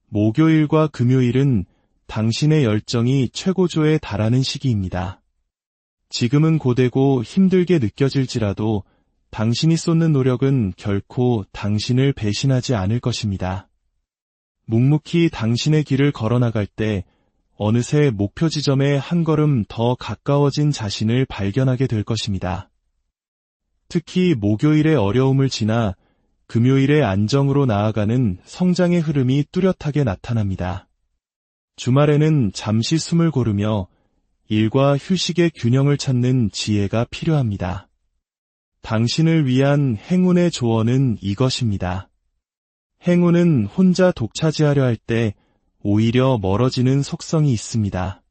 목요일과 금요일은 당신의 열정이 최고조에 달하는 시기입니다. 지금은 고되고 힘들게 느껴질지라도 당신이 쏟는 노력은 결코 당신을 배신하지 않을 것입니다. 묵묵히 당신의 길을 걸어나갈 때 어느새 목표 지점에 한 걸음 더 가까워진 자신을 발견하게 될 것입니다. 특히 목요일의 어려움을 지나 금요일의 안정으로 나아가는 성장의 흐름이 뚜렷하게 나타납니다. 주말에는 잠시 숨을 고르며 일과 휴식의 균형을 찾는 지혜가 필요합니다. 당신을 위한 행운의 조언은 이것입니다. 행운은 혼자 독차지하려 할 때 오히려 멀어지는 속성이 있습니다.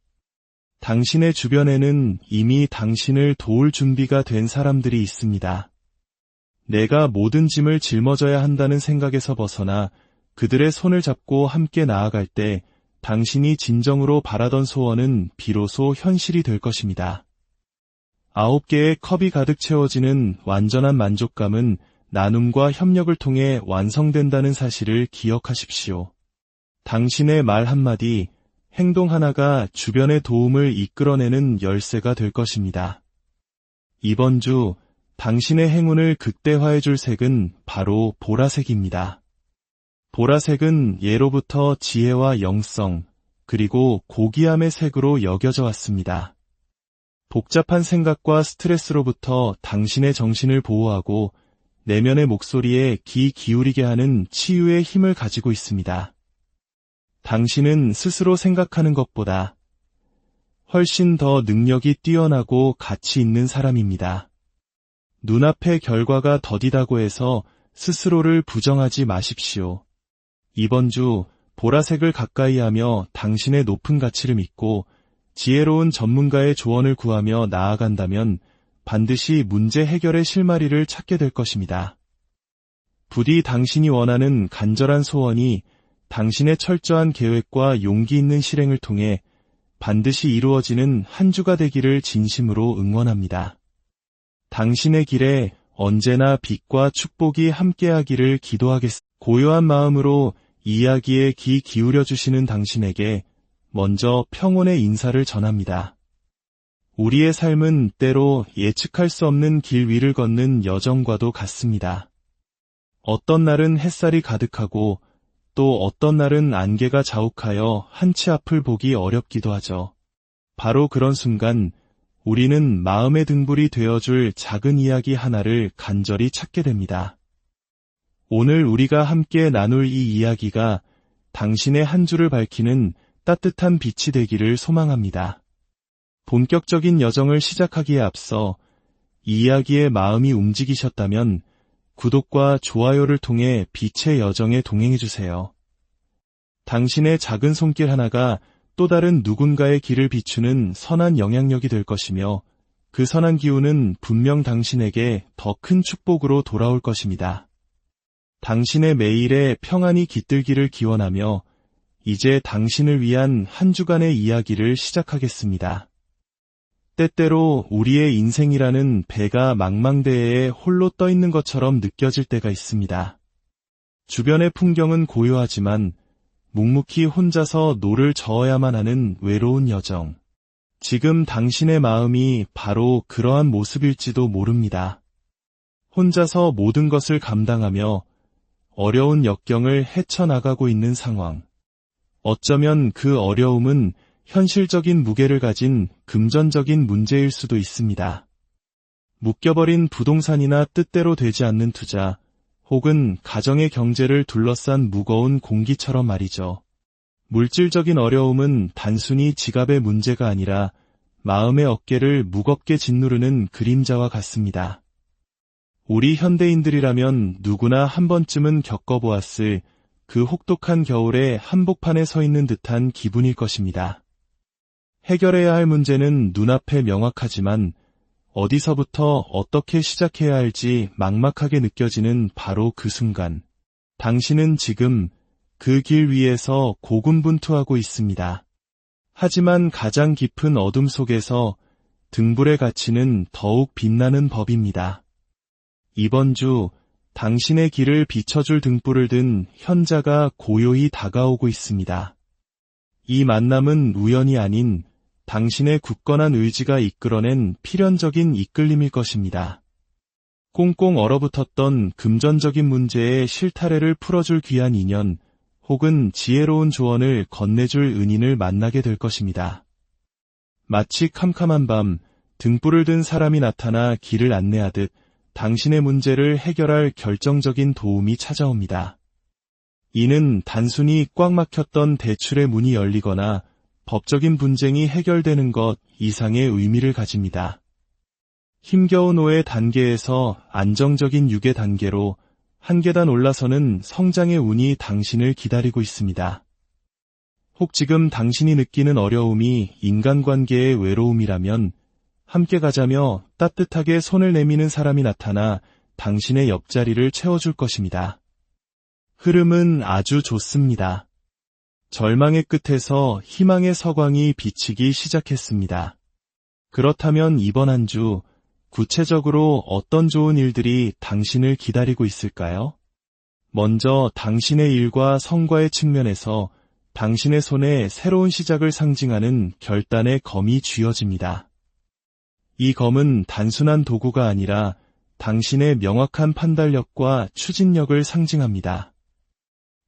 당신의 주변에는 이미 당신을 도울 준비가 된 사람들이 있습니다. 내가 모든 짐을 짊어져야 한다는 생각에서 벗어나 그들의 손을 잡고 함께 나아갈 때 당신이 진정으로 바라던 소원은 비로소 현실이 될 것입니다. 9개의 컵이 가득 채워지는 완전한 만족감은 나눔과 협력을 통해 완성된다는 사실을 기억하십시오. 당신의 말 한마디, 행동 하나가 주변의 도움을 이끌어내는 열쇠가 될 것입니다. 이번 주 당신의 행운을 극대화해 줄 색은 바로 보라색입니다. 보라색은 예로부터 지혜와 영성, 그리고 고귀함의 색으로 여겨져 왔습니다. 복잡한 생각과 스트레스로부터 당신의 정신을 보호하고 내면의 목소리에 귀 기울이게 하는 치유의 힘을 가지고 있습니다. 당신은 스스로 생각하는 것보다 훨씬 더 능력이 뛰어나고 가치 있는 사람입니다. 눈앞의 결과가 더디다고 해서 스스로를 부정하지 마십시오. 이번 주 보라색을 가까이 하며 당신의 높은 가치를 믿고 지혜로운 전문가의 조언을 구하며 나아간다면 반드시 문제 해결의 실마리를 찾게 될 것입니다. 부디 당신이 원하는 간절한 소원이 당신의 철저한 계획과 용기 있는 실행을 통해 반드시 이루어지는 한 주가 되기를 진심으로 응원합니다. 당신의 길에 언제나 빛과 축복이 함께하기를 기도하겠습니다. 고요한 마음으로 이 이야기에 귀 기울여 주시는 당신에게 먼저 평온의 인사를 전합니다. 우리의 삶은 때로 예측할 수 없는 길 위를 걷는 여정과도 같습니다. 어떤 날은 햇살이 가득하고 또 어떤 날은 안개가 자욱하여 한치 앞을 보기 어렵기도 하죠. 바로 그런 순간 우리는 마음의 등불이 되어줄 작은 이야기 하나를 간절히 찾게 됩니다. 오늘 우리가 함께 나눌 이 이야기가 당신의 한 주를 밝히는 따뜻한 빛이 되기를 소망합니다. 본격적인 여정을 시작하기에 앞서 이 이야기에 마음이 움직이셨다면 구독과 좋아요를 통해 빛의 여정에 동행해주세요. 당신의 작은 손길 하나가 또 다른 누군가의 길을 비추는 선한 영향력이 될 것이며 그 선한 기운은 분명 당신에게 더 큰 축복으로 돌아올 것입니다. 당신의 매일에 평안이 깃들기를 기원하며 이제 당신을 위한 한 주간의 이야기를 시작하겠습니다. 때때로 우리의 인생이라는 배가 망망대해에 홀로 떠 있는 것처럼 느껴질 때가 있습니다. 주변의 풍경은 고요하지만 묵묵히 혼자서 노를 저어야만 하는 외로운 여정. 지금 당신의 마음이 바로 그러한 모습일지도 모릅니다. 혼자서 모든 것을 감당하며 어려운 역경을 헤쳐나가고 있는 상황. 어쩌면 그 어려움은 현실적인 무게를 가진 금전적인 문제일 수도 있습니다. 묶여버린 부동산이나 뜻대로 되지 않는 투자, 혹은 가정의 경제를 둘러싼 무거운 공기처럼 말이죠. 물질적인 어려움은 단순히 지갑의 문제가 아니라 마음의 어깨를 무겁게 짓누르는 그림자와 같습니다. 우리 현대인들이라면 누구나 한 번쯤은 겪어보았을 그 혹독한 겨울에 한복판에 서 있는 듯한 기분일 것입니다. 해결해야 할 문제는 눈앞에 명확하지만 어디서부터 어떻게 시작해야 할지 막막하게 느껴지는 바로 그 순간. 당신은 지금 그 길 위에서 고군분투하고 있습니다. 하지만 가장 깊은 어둠 속에서 등불의 가치는 더욱 빛나는 법입니다. 이번 주 당신의 길을 비춰줄 등불을 든 현자가 고요히 다가오고 있습니다. 이 만남은 우연이 아닌 당신의 굳건한 의지가 이끌어낸 필연적인 이끌림일 것입니다. 꽁꽁 얼어붙었던 금전적인 문제의 실타래를 풀어줄 귀한 인연, 혹은 지혜로운 조언을 건네줄 은인을 만나게 될 것입니다. 마치 캄캄한 밤, 등불을 든 사람이 나타나 길을 안내하듯 당신의 문제를 해결할 결정적인 도움이 찾아옵니다. 이는 단순히 꽉 막혔던 대출의 문이 열리거나 법적인 분쟁이 해결되는 것 이상의 의미를 가집니다. 힘겨운 5의 단계에서 안정적인 6의 단계로 한 계단 올라서는 성장의 운이 당신을 기다리고 있습니다. 혹 지금 당신이 느끼는 어려움이 인간관계의 외로움이라면 함께 가자며 따뜻하게 손을 내미는 사람이 나타나 당신의 옆자리를 채워줄 것입니다. 흐름은 아주 좋습니다. 절망의 끝에서 희망의 서광이 비치기 시작했습니다. 그렇다면 이번 한 주 구체적으로 어떤 좋은 일들이 당신을 기다리고 있을까요? 먼저 당신의 일과 성과의 측면에서 당신의 손에 새로운 시작을 상징하는 결단의 검이 쥐어집니다. 이 검은 단순한 도구가 아니라 당신의 명확한 판단력과 추진력을 상징합니다.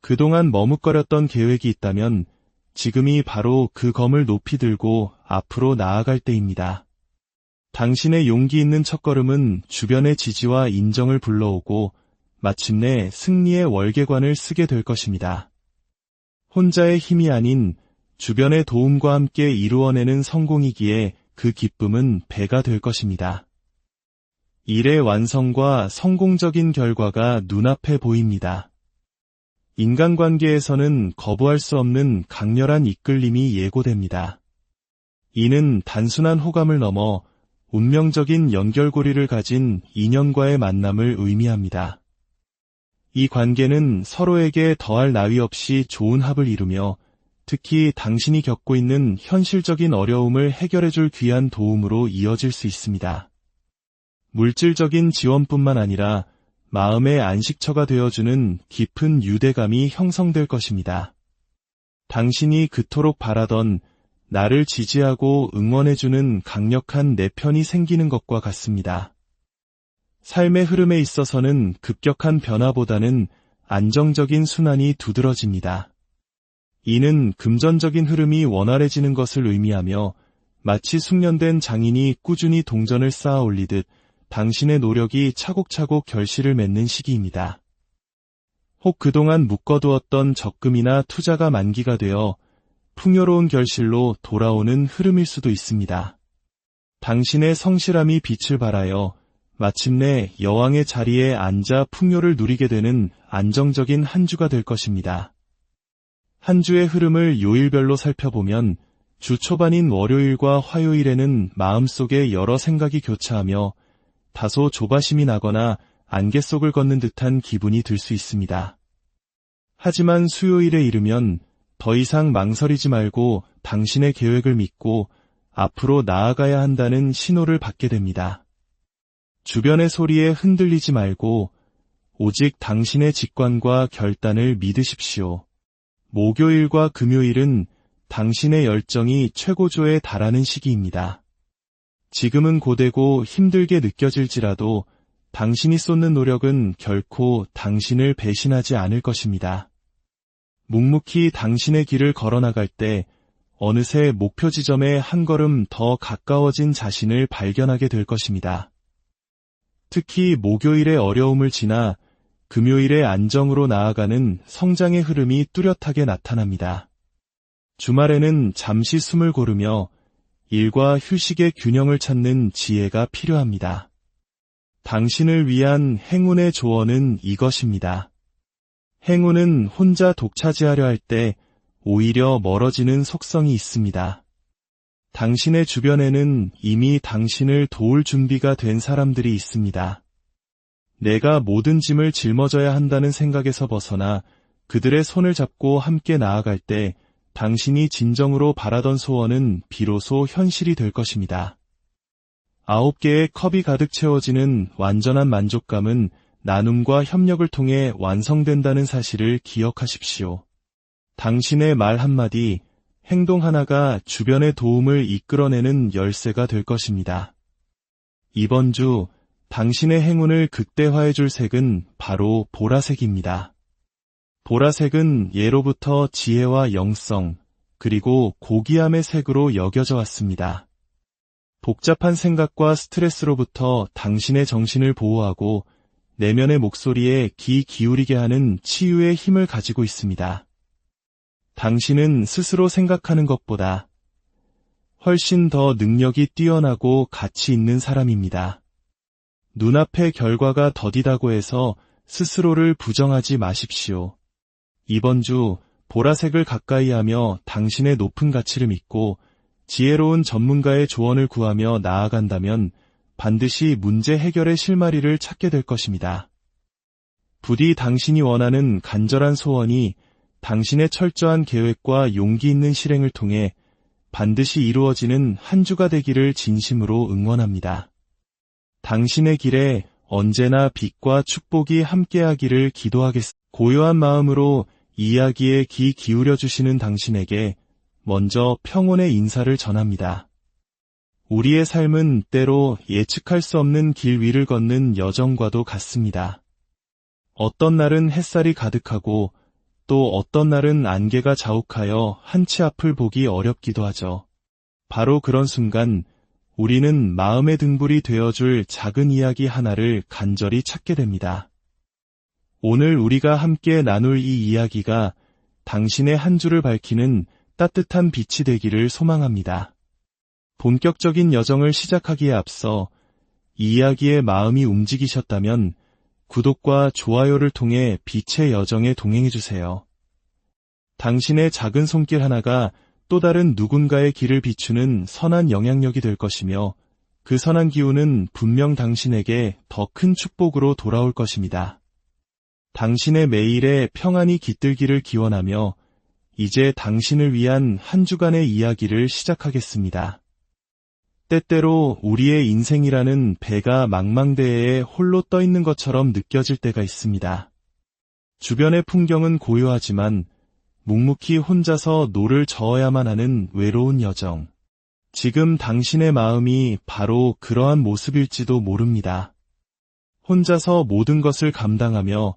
그동안 머뭇거렸던 계획이 있다면 지금이 바로 그 검을 높이 들고 앞으로 나아갈 때입니다. 당신의 용기 있는 첫걸음은 주변의 지지와 인정을 불러오고 마침내 승리의 월계관을 쓰게 될 것입니다. 혼자의 힘이 아닌 주변의 도움과 함께 이루어내는 성공이기에 그 기쁨은 배가 될 것입니다. 일의 완성과 성공적인 결과가 눈앞에 보입니다. 인간관계에서는 거부할 수 없는 강렬한 이끌림이 예고됩니다. 이는 단순한 호감을 넘어 운명적인 연결고리를 가진 인연과의 만남을 의미합니다. 이 관계는 서로에게 더할 나위 없이 좋은 합을 이루며 특히 당신이 겪고 있는 현실적인 어려움을 해결해줄 귀한 도움으로 이어질 수 있습니다. 물질적인 지원뿐만 아니라 마음의 안식처가 되어주는 깊은 유대감이 형성될 것입니다. 당신이 그토록 바라던 나를 지지하고 응원해주는 강력한 내 편이 생기는 것과 같습니다. 삶의 흐름에 있어서는 급격한 변화보다는 안정적인 순환이 두드러집니다. 이는 금전적인 흐름이 원활해지는 것을 의미하며 마치 숙련된 장인이 꾸준히 동전을 쌓아 올리듯 당신의 노력이 차곡차곡 결실을 맺는 시기입니다. 혹 그동안 묶어두었던 적금이나 투자가 만기가 되어 풍요로운 결실로 돌아오는 흐름일 수도 있습니다. 당신의 성실함이 빛을 발하여 마침내 여왕의 자리에 앉아 풍요를 누리게 되는 안정적인 한 주가 될 것입니다. 한 주의 흐름을 요일별로 살펴보면 주 초반인 월요일과 화요일에는 마음속에 여러 생각이 교차하며 다소 조바심이 나거나 안개 속을 걷는 듯한 기분이 들 수 있습니다. 하지만 수요일에 이르면 더 이상 망설이지 말고 당신의 계획을 믿고 앞으로 나아가야 한다는 신호를 받게 됩니다. 주변의 소리에 흔들리지 말고 오직 당신의 직관과 결단을 믿으십시오. 목요일과 금요일은 당신의 열정이 최고조에 달하는 시기입니다. 지금은 고되고 힘들게 느껴질지라도 당신이 쏟는 노력은 결코 당신을 배신하지 않을 것입니다. 묵묵히 당신의 길을 걸어나갈 때 어느새 목표 지점에 한 걸음 더 가까워진 자신을 발견하게 될 것입니다. 특히 목요일의 어려움을 지나 금요일의 안정으로 나아가는 성장의 흐름이 뚜렷하게 나타납니다. 주말에는 잠시 숨을 고르며 일과 휴식의 균형을 찾는 지혜가 필요합니다. 당신을 위한 행운의 조언은 이것입니다. 행운은 혼자 독차지하려 할 때 오히려 멀어지는 속성이 있습니다. 당신의 주변에는 이미 당신을 도울 준비가 된 사람들이 있습니다. 내가 모든 짐을 짊어져야 한다는 생각에서 벗어나 그들의 손을 잡고 함께 나아갈 때 당신이 진정으로 바라던 소원은 비로소 현실이 될 것입니다. 9개의 컵이 가득 채워지는 완전한 만족감은 나눔과 협력을 통해 완성된다는 사실을 기억하십시오. 당신의 말 한마디, 행동 하나가 주변의 도움을 이끌어내는 열쇠가 될 것입니다. 이번 주 당신의 행운을 극대화해 줄 색은 바로 보라색입니다. 보라색은 예로부터 지혜와 영성, 그리고 고귀함의 색으로 여겨져 왔습니다. 복잡한 생각과 스트레스로부터 당신의 정신을 보호하고 내면의 목소리에 귀 기울이게 하는 치유의 힘을 가지고 있습니다. 당신은 스스로 생각하는 것보다 훨씬 더 능력이 뛰어나고 가치 있는 사람입니다. 눈앞의 결과가 더디다고 해서 스스로를 부정하지 마십시오. 이번 주 보라색을 가까이 하며 당신의 높은 가치를 믿고 지혜로운 전문가의 조언을 구하며 나아간다면 반드시 문제 해결의 실마리를 찾게 될 것입니다. 부디 당신이 원하는 간절한 소원이 당신의 철저한 계획과 용기 있는 실행을 통해 반드시 이루어지는 한 주가 되기를 진심으로 응원합니다. 당신의 길에 언제나 빛과 축복이 함께하기를 기도하겠습니다. 고요한 마음으로 이야기에 귀 기울여 주시는 당신에게 먼저 평온의 인사를 전합니다. 우리의 삶은 때로 예측할 수 없는 길 위를 걷는 여정과도 같습니다. 어떤 날은 햇살이 가득하고 또 어떤 날은 안개가 자욱하여 한치 앞을 보기 어렵기도 하죠. 바로 그런 순간 우리는 마음의 등불이 되어줄 작은 이야기 하나를 간절히 찾게 됩니다. 오늘 우리가 함께 나눌 이 이야기가 당신의 한 주를 밝히는 따뜻한 빛이 되기를 소망합니다. 본격적인 여정을 시작하기에 앞서 이 이야기에 마음이 움직이셨다면 구독과 좋아요를 통해 빛의 여정에 동행해주세요. 당신의 작은 손길 하나가 또 다른 누군가의 길을 비추는 선한 영향력이 될 것이며 그 선한 기운은 분명 당신에게 더 큰 축복으로 돌아올 것입니다. 당신의 매일에 평안이 깃들기를 기원하며 이제 당신을 위한 한 주간의 이야기를 시작하겠습니다. 때때로 우리의 인생이라는 배가 망망대해에 홀로 떠 있는 것처럼 느껴질 때가 있습니다. 주변의 풍경은 고요하지만 묵묵히 혼자서 노를 저어야만 하는 외로운 여정. 지금 당신의 마음이 바로 그러한 모습일지도 모릅니다. 혼자서 모든 것을 감당하며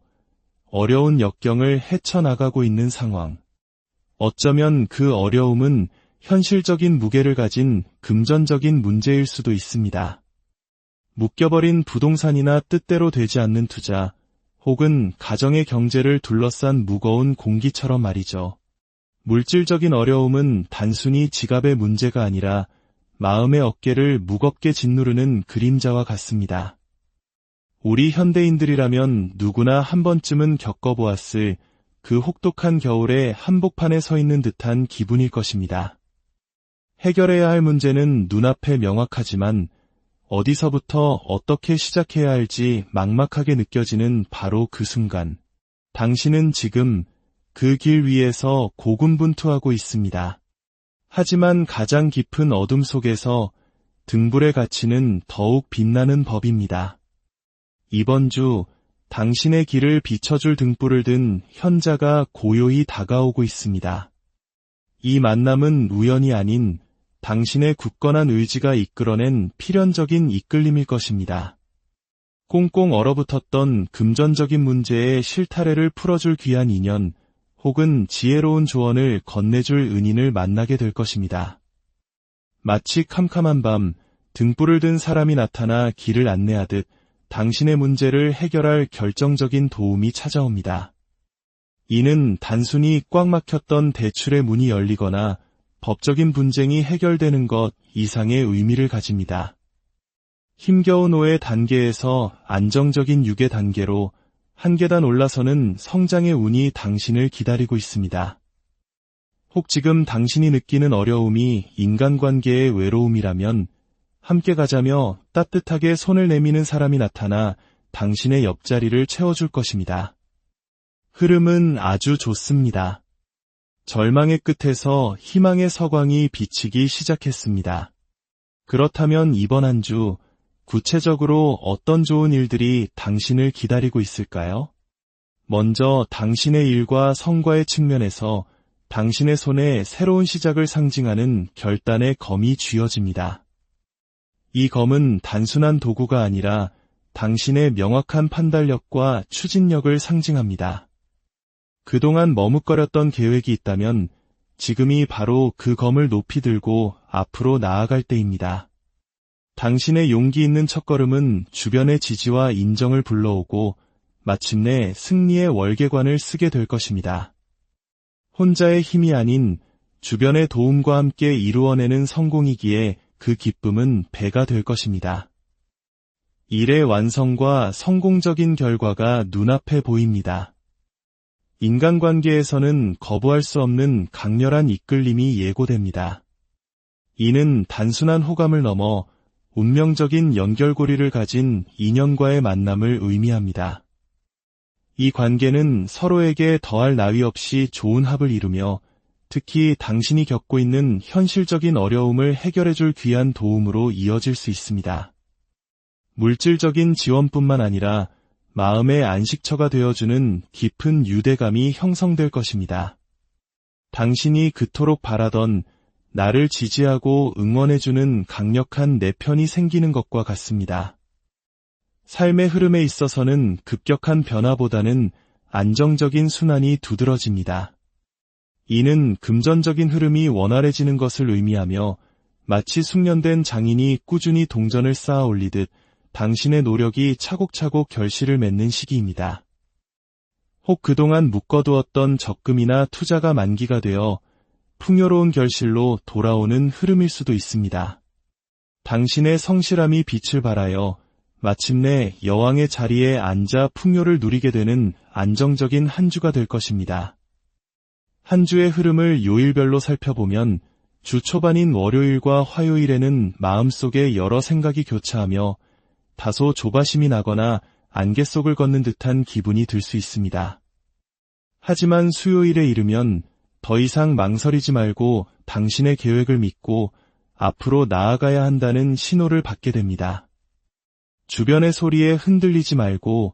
어려운 역경을 헤쳐나가고 있는 상황. 어쩌면 그 어려움은 현실적인 무게를 가진 금전적인 문제일 수도 있습니다. 묶여버린 부동산이나 뜻대로 되지 않는 투자, 혹은 가정의 경제를 둘러싼 무거운 공기처럼 말이죠. 물질적인 어려움은 단순히 지갑의 문제가 아니라 마음의 어깨를 무겁게 짓누르는 그림자와 같습니다. 우리 현대인들이라면 누구나 한 번쯤은 겪어보았을 그 혹독한 겨울에 한복판에 서 있는 듯한 기분일 것입니다. 해결해야 할 문제는 눈앞에 명확하지만 어디서부터 어떻게 시작해야 할지 막막하게 느껴지는 바로 그 순간. 당신은 지금 그 길 위에서 고군분투하고 있습니다. 하지만 가장 깊은 어둠 속에서 등불의 가치는 더욱 빛나는 법입니다. 이번 주 당신의 길을 비춰줄 등불을 든 현자가 고요히 다가오고 있습니다. 이 만남은 우연이 아닌 당신의 굳건한 의지가 이끌어낸 필연적인 이끌림일 것입니다. 꽁꽁 얼어붙었던 금전적인 문제의 실타래를 풀어줄 귀한 인연, 혹은 지혜로운 조언을 건네줄 은인을 만나게 될 것입니다. 마치 캄캄한 밤, 등불을 든 사람이 나타나 길을 안내하듯 당신의 문제를 해결할 결정적인 도움이 찾아옵니다. 이는 단순히 꽉 막혔던 대출의 문이 열리거나 법적인 분쟁이 해결되는 것 이상의 의미를 가집니다. 힘겨운 5의 단계에서 안정적인 6의 단계로 한 계단 올라서는 성장의 운이 당신을 기다리고 있습니다. 혹 지금 당신이 느끼는 어려움이 인간관계의 외로움이라면 함께 가자며 따뜻하게 손을 내미는 사람이 나타나 당신의 옆자리를 채워줄 것입니다. 흐름은 아주 좋습니다. 절망의 끝에서 희망의 서광이 비치기 시작했습니다. 그렇다면 이번 한 주 구체적으로 어떤 좋은 일들이 당신을 기다리고 있을까요? 먼저 당신의 일과 성과의 측면에서 당신의 손에 새로운 시작을 상징하는 결단의 검이 쥐어집니다. 이 검은 단순한 도구가 아니라 당신의 명확한 판단력과 추진력을 상징합니다. 그동안 머뭇거렸던 계획이 있다면 지금이 바로 그 검을 높이 들고 앞으로 나아갈 때입니다. 당신의 용기 있는 첫걸음은 주변의 지지와 인정을 불러오고 마침내 승리의 월계관을 쓰게 될 것입니다. 혼자의 힘이 아닌 주변의 도움과 함께 이루어내는 성공이기에 그 기쁨은 배가 될 것입니다. 일의 완성과 성공적인 결과가 눈앞에 보입니다. 인간관계에서는 거부할 수 없는 강렬한 이끌림이 예고됩니다. 이는 단순한 호감을 넘어 운명적인 연결고리를 가진 인연과의 만남을 의미합니다. 이 관계는 서로에게 더할 나위 없이 좋은 합을 이루며 특히 당신이 겪고 있는 현실적인 어려움을 해결해줄 귀한 도움으로 이어질 수 있습니다. 물질적인 지원뿐만 아니라 마음의 안식처가 되어주는 깊은 유대감이 형성될 것입니다. 당신이 그토록 바라던 나를 지지하고 응원해주는 강력한 내 편이 생기는 것과 같습니다. 삶의 흐름에 있어서는 급격한 변화보다는 안정적인 순환이 두드러집니다. 이는 금전적인 흐름이 원활해지는 것을 의미하며 마치 숙련된 장인이 꾸준히 동전을 쌓아 올리듯 당신의 노력이 차곡차곡 결실을 맺는 시기입니다. 혹 그동안 묶어두었던 적금이나 투자가 만기가 되어 풍요로운 결실로 돌아오는 흐름일 수도 있습니다. 당신의 성실함이 빛을 발하여 마침내 여왕의 자리에 앉아 풍요를 누리게 되는 안정적인 한 주가 될 것입니다. 한 주의 흐름을 요일별로 살펴보면 주 초반인 월요일과 화요일에는 마음속에 여러 생각이 교차하며 다소 조바심이 나거나 안개 속을 걷는 듯한 기분이 들 수 있습니다. 하지만 수요일에 이르면 더 이상 망설이지 말고 당신의 계획을 믿고 앞으로 나아가야 한다는 신호를 받게 됩니다. 주변의 소리에 흔들리지 말고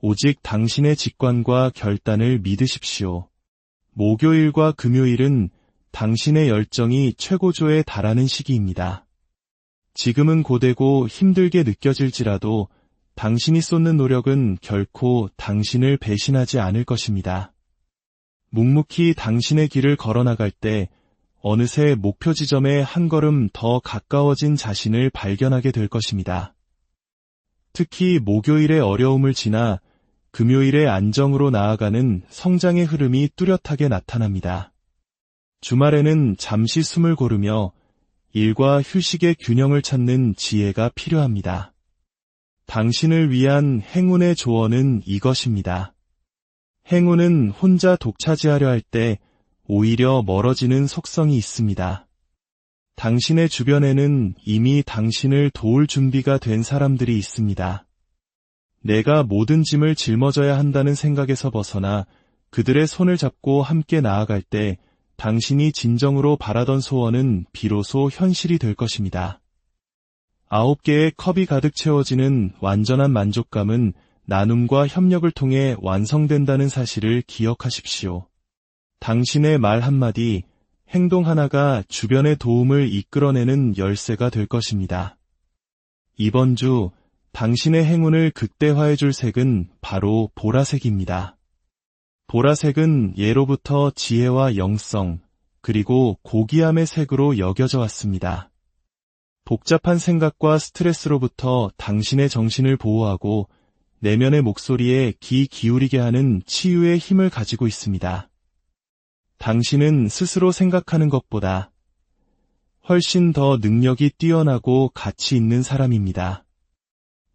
오직 당신의 직관과 결단을 믿으십시오. 목요일과 금요일은 당신의 열정이 최고조에 달하는 시기입니다. 지금은 고되고 힘들게 느껴질지라도 당신이 쏟는 노력은 결코 당신을 배신하지 않을 것입니다. 묵묵히 당신의 길을 걸어나갈 때 어느새 목표 지점에 한 걸음 더 가까워진 자신을 발견하게 될 것입니다. 특히 목요일의 어려움을 지나 금요일의 안정으로 나아가는 성장의 흐름이 뚜렷하게 나타납니다. 주말에는 잠시 숨을 고르며 일과 휴식의 균형을 찾는 지혜가 필요합니다. 당신을 위한 행운의 조언은 이것입니다. 행운은 혼자 독차지하려 할 때 오히려 멀어지는 속성이 있습니다. 당신의 주변에는 이미 당신을 도울 준비가 된 사람들이 있습니다. 내가 모든 짐을 짊어져야 한다는 생각에서 벗어나 그들의 손을 잡고 함께 나아갈 때 당신이 진정으로 바라던 소원은 비로소 현실이 될 것입니다. 9개의 컵이 가득 채워지는 완전한 만족감은 나눔과 협력을 통해 완성된다는 사실을 기억하십시오. 당신의 말 한마디, 행동 하나가 주변의 도움을 이끌어내는 열쇠가 될 것입니다. 이번 주 당신의 행운을 극대화해 줄 색은 바로 보라색입니다. 보라색은 예로부터 지혜와 영성, 그리고 고귀함의 색으로 여겨져 왔습니다. 복잡한 생각과 스트레스로부터 당신의 정신을 보호하고 내면의 목소리에 귀 기울이게 하는 치유의 힘을 가지고 있습니다. 당신은 스스로 생각하는 것보다 훨씬 더 능력이 뛰어나고 가치 있는 사람입니다.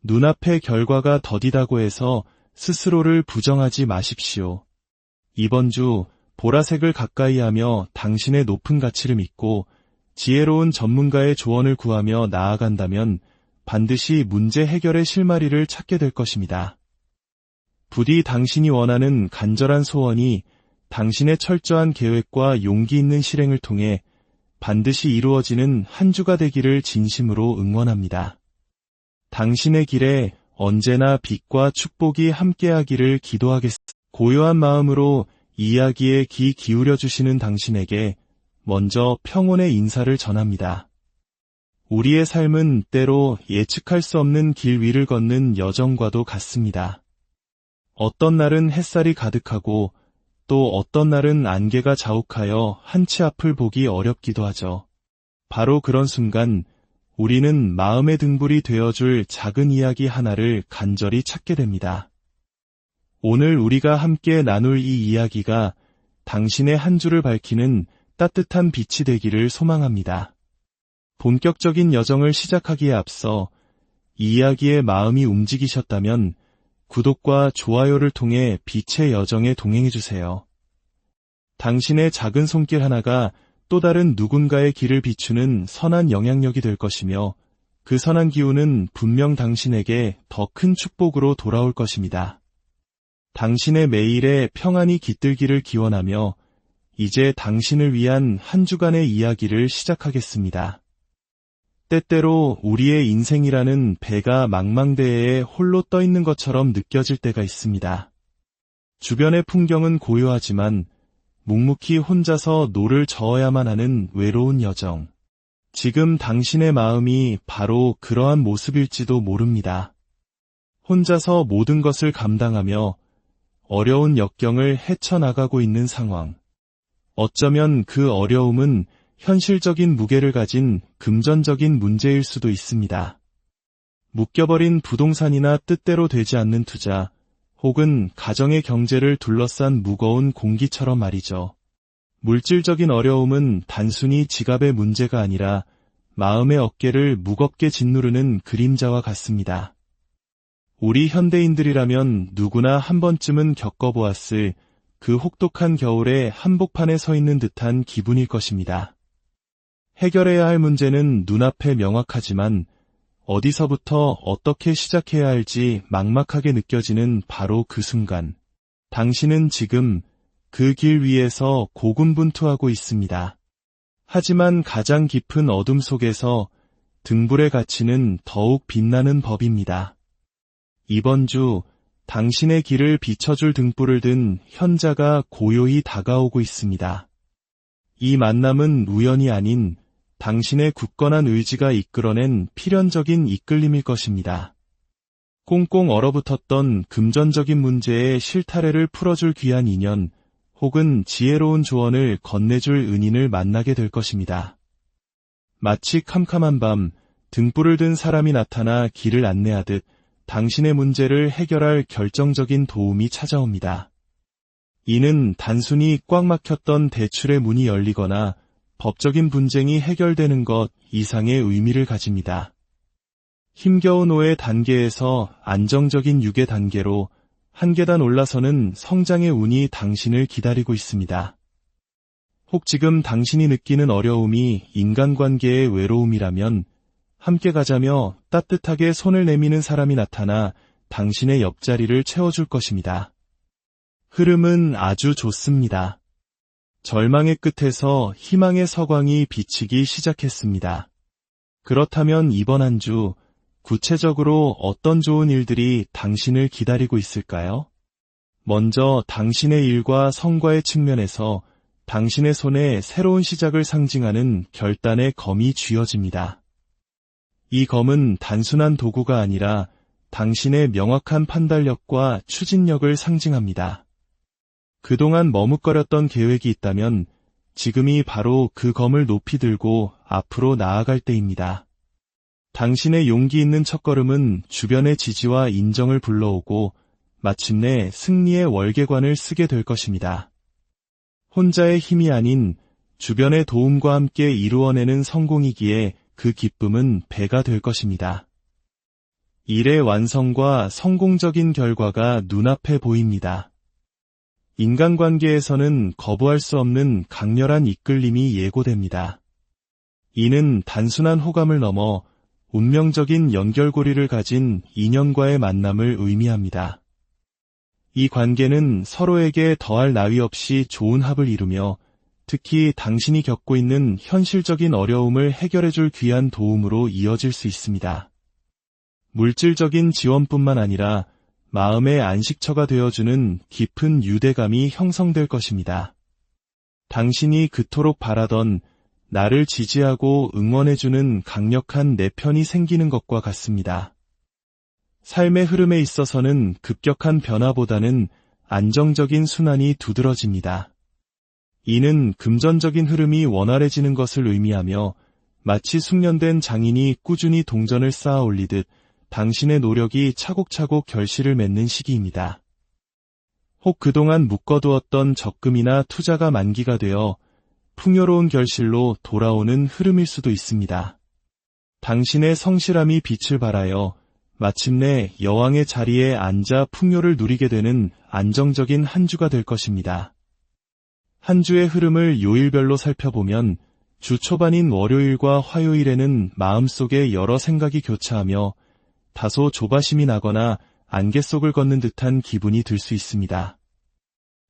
눈앞의 결과가 더디다고 해서 스스로를 부정하지 마십시오. 이번 주 보라색을 가까이 하며 당신의 높은 가치를 믿고 지혜로운 전문가의 조언을 구하며 나아간다면 반드시 문제 해결의 실마리를 찾게 될 것입니다. 부디 당신이 원하는 간절한 소원이 당신의 철저한 계획과 용기 있는 실행을 통해 반드시 이루어지는 한 주가 되기를 진심으로 응원합니다. 당신의 길에 언제나 빛과 축복이 함께하기를 기도하겠습니다. 고요한 마음으로 이야기에 귀 기울여 주시는 당신에게 먼저 평온의 인사를 전합니다. 우리의 삶은 때로 예측할 수 없는 길 위를 걷는 여정과도 같습니다. 어떤 날은 햇살이 가득하고 또 어떤 날은 안개가 자욱하여 한치 앞을 보기 어렵기도 하죠. 바로 그런 순간 우리는 마음의 등불이 되어줄 작은 이야기 하나를 간절히 찾게 됩니다. 오늘 우리가 함께 나눌 이 이야기가 당신의 한 주를 밝히는 따뜻한 빛이 되기를 소망합니다. 본격적인 여정을 시작하기에 앞서 이 이야기에 마음이 움직이셨다면 구독과 좋아요를 통해 빛의 여정에 동행해주세요. 당신의 작은 손길 하나가 또 다른 누군가의 길을 비추는 선한 영향력이 될 것이며 그 선한 기운은 분명 당신에게 더 큰 축복으로 돌아올 것입니다. 당신의 매일에 평안이 깃들기를 기원하며 이제 당신을 위한 한 주간의 이야기를 시작하겠습니다. 때때로 우리의 인생이라는 배가 망망대해에 홀로 떠 있는 것처럼 느껴질 때가 있습니다. 주변의 풍경은 고요하지만 묵묵히 혼자서 노를 저어야만 하는 외로운 여정. 지금 당신의 마음이 바로 그러한 모습일지도 모릅니다. 혼자서 모든 것을 감당하며 어려운 역경을 헤쳐나가고 있는 상황. 어쩌면 그 어려움은 현실적인 무게를 가진 금전적인 문제일 수도 있습니다. 묶여버린 부동산이나 뜻대로 되지 않는 투자, 혹은 가정의 경제를 둘러싼 무거운 공기처럼 말이죠. 물질적인 어려움은 단순히 지갑의 문제가 아니라 마음의 어깨를 무겁게 짓누르는 그림자와 같습니다. 우리 현대인들이라면 누구나 한 번쯤은 겪어보았을 그 혹독한 겨울에 한복판에 서 있는 듯한 기분일 것입니다. 해결해야 할 문제는 눈앞에 명확하지만 어디서부터 어떻게 시작해야 할지 막막하게 느껴지는 바로 그 순간, 당신은 지금 그 길 위에서 고군분투하고 있습니다. 하지만 가장 깊은 어둠 속에서 등불의 가치는 더욱 빛나는 법입니다. 이번 주 당신의 길을 비춰줄 등불을 든 현자가 고요히 다가오고 있습니다. 이 만남은 우연이 아닌 당신의 굳건한 의지가 이끌어낸 필연적인 이끌림일 것입니다. 꽁꽁 얼어붙었던 금전적인 문제의 실타래를 풀어줄 귀한 인연, 혹은 지혜로운 조언을 건네줄 은인을 만나게 될 것입니다. 마치 캄캄한 밤, 등불을 든 사람이 나타나 길을 안내하듯 당신의 문제를 해결할 결정적인 도움이 찾아옵니다. 이는 단순히 꽉 막혔던 대출의 문이 열리거나 법적인 분쟁이 해결되는 것 이상의 의미를 가집니다. 힘겨운 5의 단계에서 안정적인 6의 단계로 한 계단 올라서는 성장의 운이 당신을 기다리고 있습니다. 혹 지금 당신이 느끼는 어려움이 인간관계의 외로움이라면 함께 가자며 따뜻하게 손을 내미는 사람이 나타나 당신의 옆자리를 채워줄 것입니다. 흐름은 아주 좋습니다. 절망의 끝에서 희망의 서광이 비치기 시작했습니다. 그렇다면 이번 한 주 구체적으로 어떤 좋은 일들이 당신을 기다리고 있을까요? 먼저 당신의 일과 성과의 측면에서 당신의 손에 새로운 시작을 상징하는 결단의 검이 쥐어집니다. 이 검은 단순한 도구가 아니라 당신의 명확한 판단력과 추진력을 상징합니다. 그동안 머뭇거렸던 계획이 있다면 지금이 바로 그 검을 높이 들고 앞으로 나아갈 때입니다. 당신의 용기 있는 첫걸음은 주변의 지지와 인정을 불러오고 마침내 승리의 월계관을 쓰게 될 것입니다. 혼자의 힘이 아닌 주변의 도움과 함께 이루어내는 성공이기에 그 기쁨은 배가 될 것입니다. 일의 완성과 성공적인 결과가 눈앞에 보입니다. 인간관계에서는 거부할 수 없는 강렬한 이끌림이 예고됩니다. 이는 단순한 호감을 넘어 운명적인 연결고리를 가진 인연과의 만남을 의미합니다. 이 관계는 서로에게 더할 나위 없이 좋은 합을 이루며 특히 당신이 겪고 있는 현실적인 어려움을 해결해줄 귀한 도움으로 이어질 수 있습니다. 물질적인 지원뿐만 아니라 마음의 안식처가 되어주는 깊은 유대감이 형성될 것입니다. 당신이 그토록 바라던 나를 지지하고 응원해주는 강력한 내 편이 생기는 것과 같습니다. 삶의 흐름에 있어서는 급격한 변화보다는 안정적인 순환이 두드러집니다. 이는 금전적인 흐름이 원활해지는 것을 의미하며 마치 숙련된 장인이 꾸준히 동전을 쌓아 올리듯 당신의 노력이 차곡차곡 결실을 맺는 시기입니다. 혹 그동안 묶어두었던 적금이나 투자가 만기가 되어 풍요로운 결실로 돌아오는 흐름일 수도 있습니다. 당신의 성실함이 빛을 발하여 마침내 여왕의 자리에 앉아 풍요를 누리게 되는 안정적인 한 주가 될 것입니다. 한 주의 흐름을 요일별로 살펴보면 주 초반인 월요일과 화요일에는 마음속에 여러 생각이 교차하며 다소 조바심이 나거나 안개 속을 걷는 듯한 기분이 들 수 있습니다.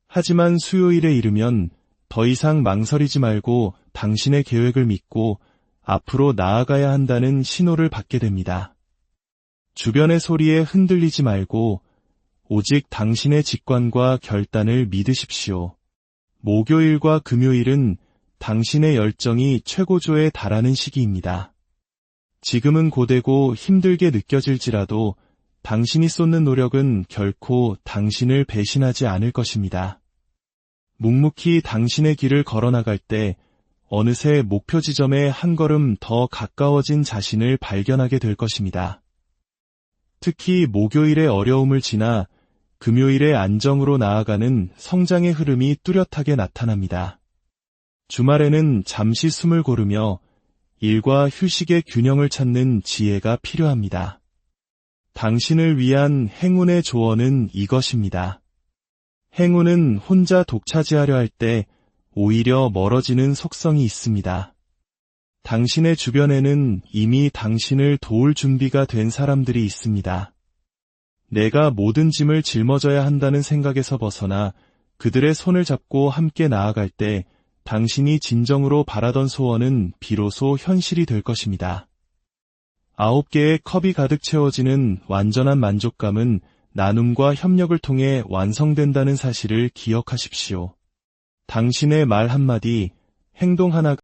하지만 수요일에 이르면 더 이상 망설이지 말고 당신의 계획을 믿고 앞으로 나아가야 한다는 신호를 받게 됩니다. 주변의 소리에 흔들리지 말고 오직 당신의 직관과 결단을 믿으십시오. 목요일과 금요일은 당신의 열정이 최고조에 달하는 시기입니다. 지금은 고되고 힘들게 느껴질지라도 당신이 쏟는 노력은 결코 당신을 배신하지 않을 것입니다. 묵묵히 당신의 길을 걸어나갈 때 어느새 목표 지점에 한 걸음 더 가까워진 자신을 발견하게 될 것입니다. 특히 목요일의 어려움을 지나 금요일의 안정으로 나아가는 성장의 흐름이 뚜렷하게 나타납니다. 주말에는 잠시 숨을 고르며 일과 휴식의 균형을 찾는 지혜가 필요합니다. 당신을 위한 행운의 조언은 이것입니다. 행운은 혼자 독차지하려 할 때 오히려 멀어지는 속성이 있습니다. 당신의 주변에는 이미 당신을 도울 준비가 된 사람들이 있습니다. 내가 모든 짐을 짊어져야 한다는 생각에서 벗어나 그들의 손을 잡고 함께 나아갈 때 당신이 진정으로 바라던 소원은 비로소 현실이 될 것입니다. 9개의 컵이 가득 채워지는 완전한 만족감은 나눔과 협력을 통해 완성된다는 사실을 기억하십시오. 당신의 말 한마디, 행동 하나가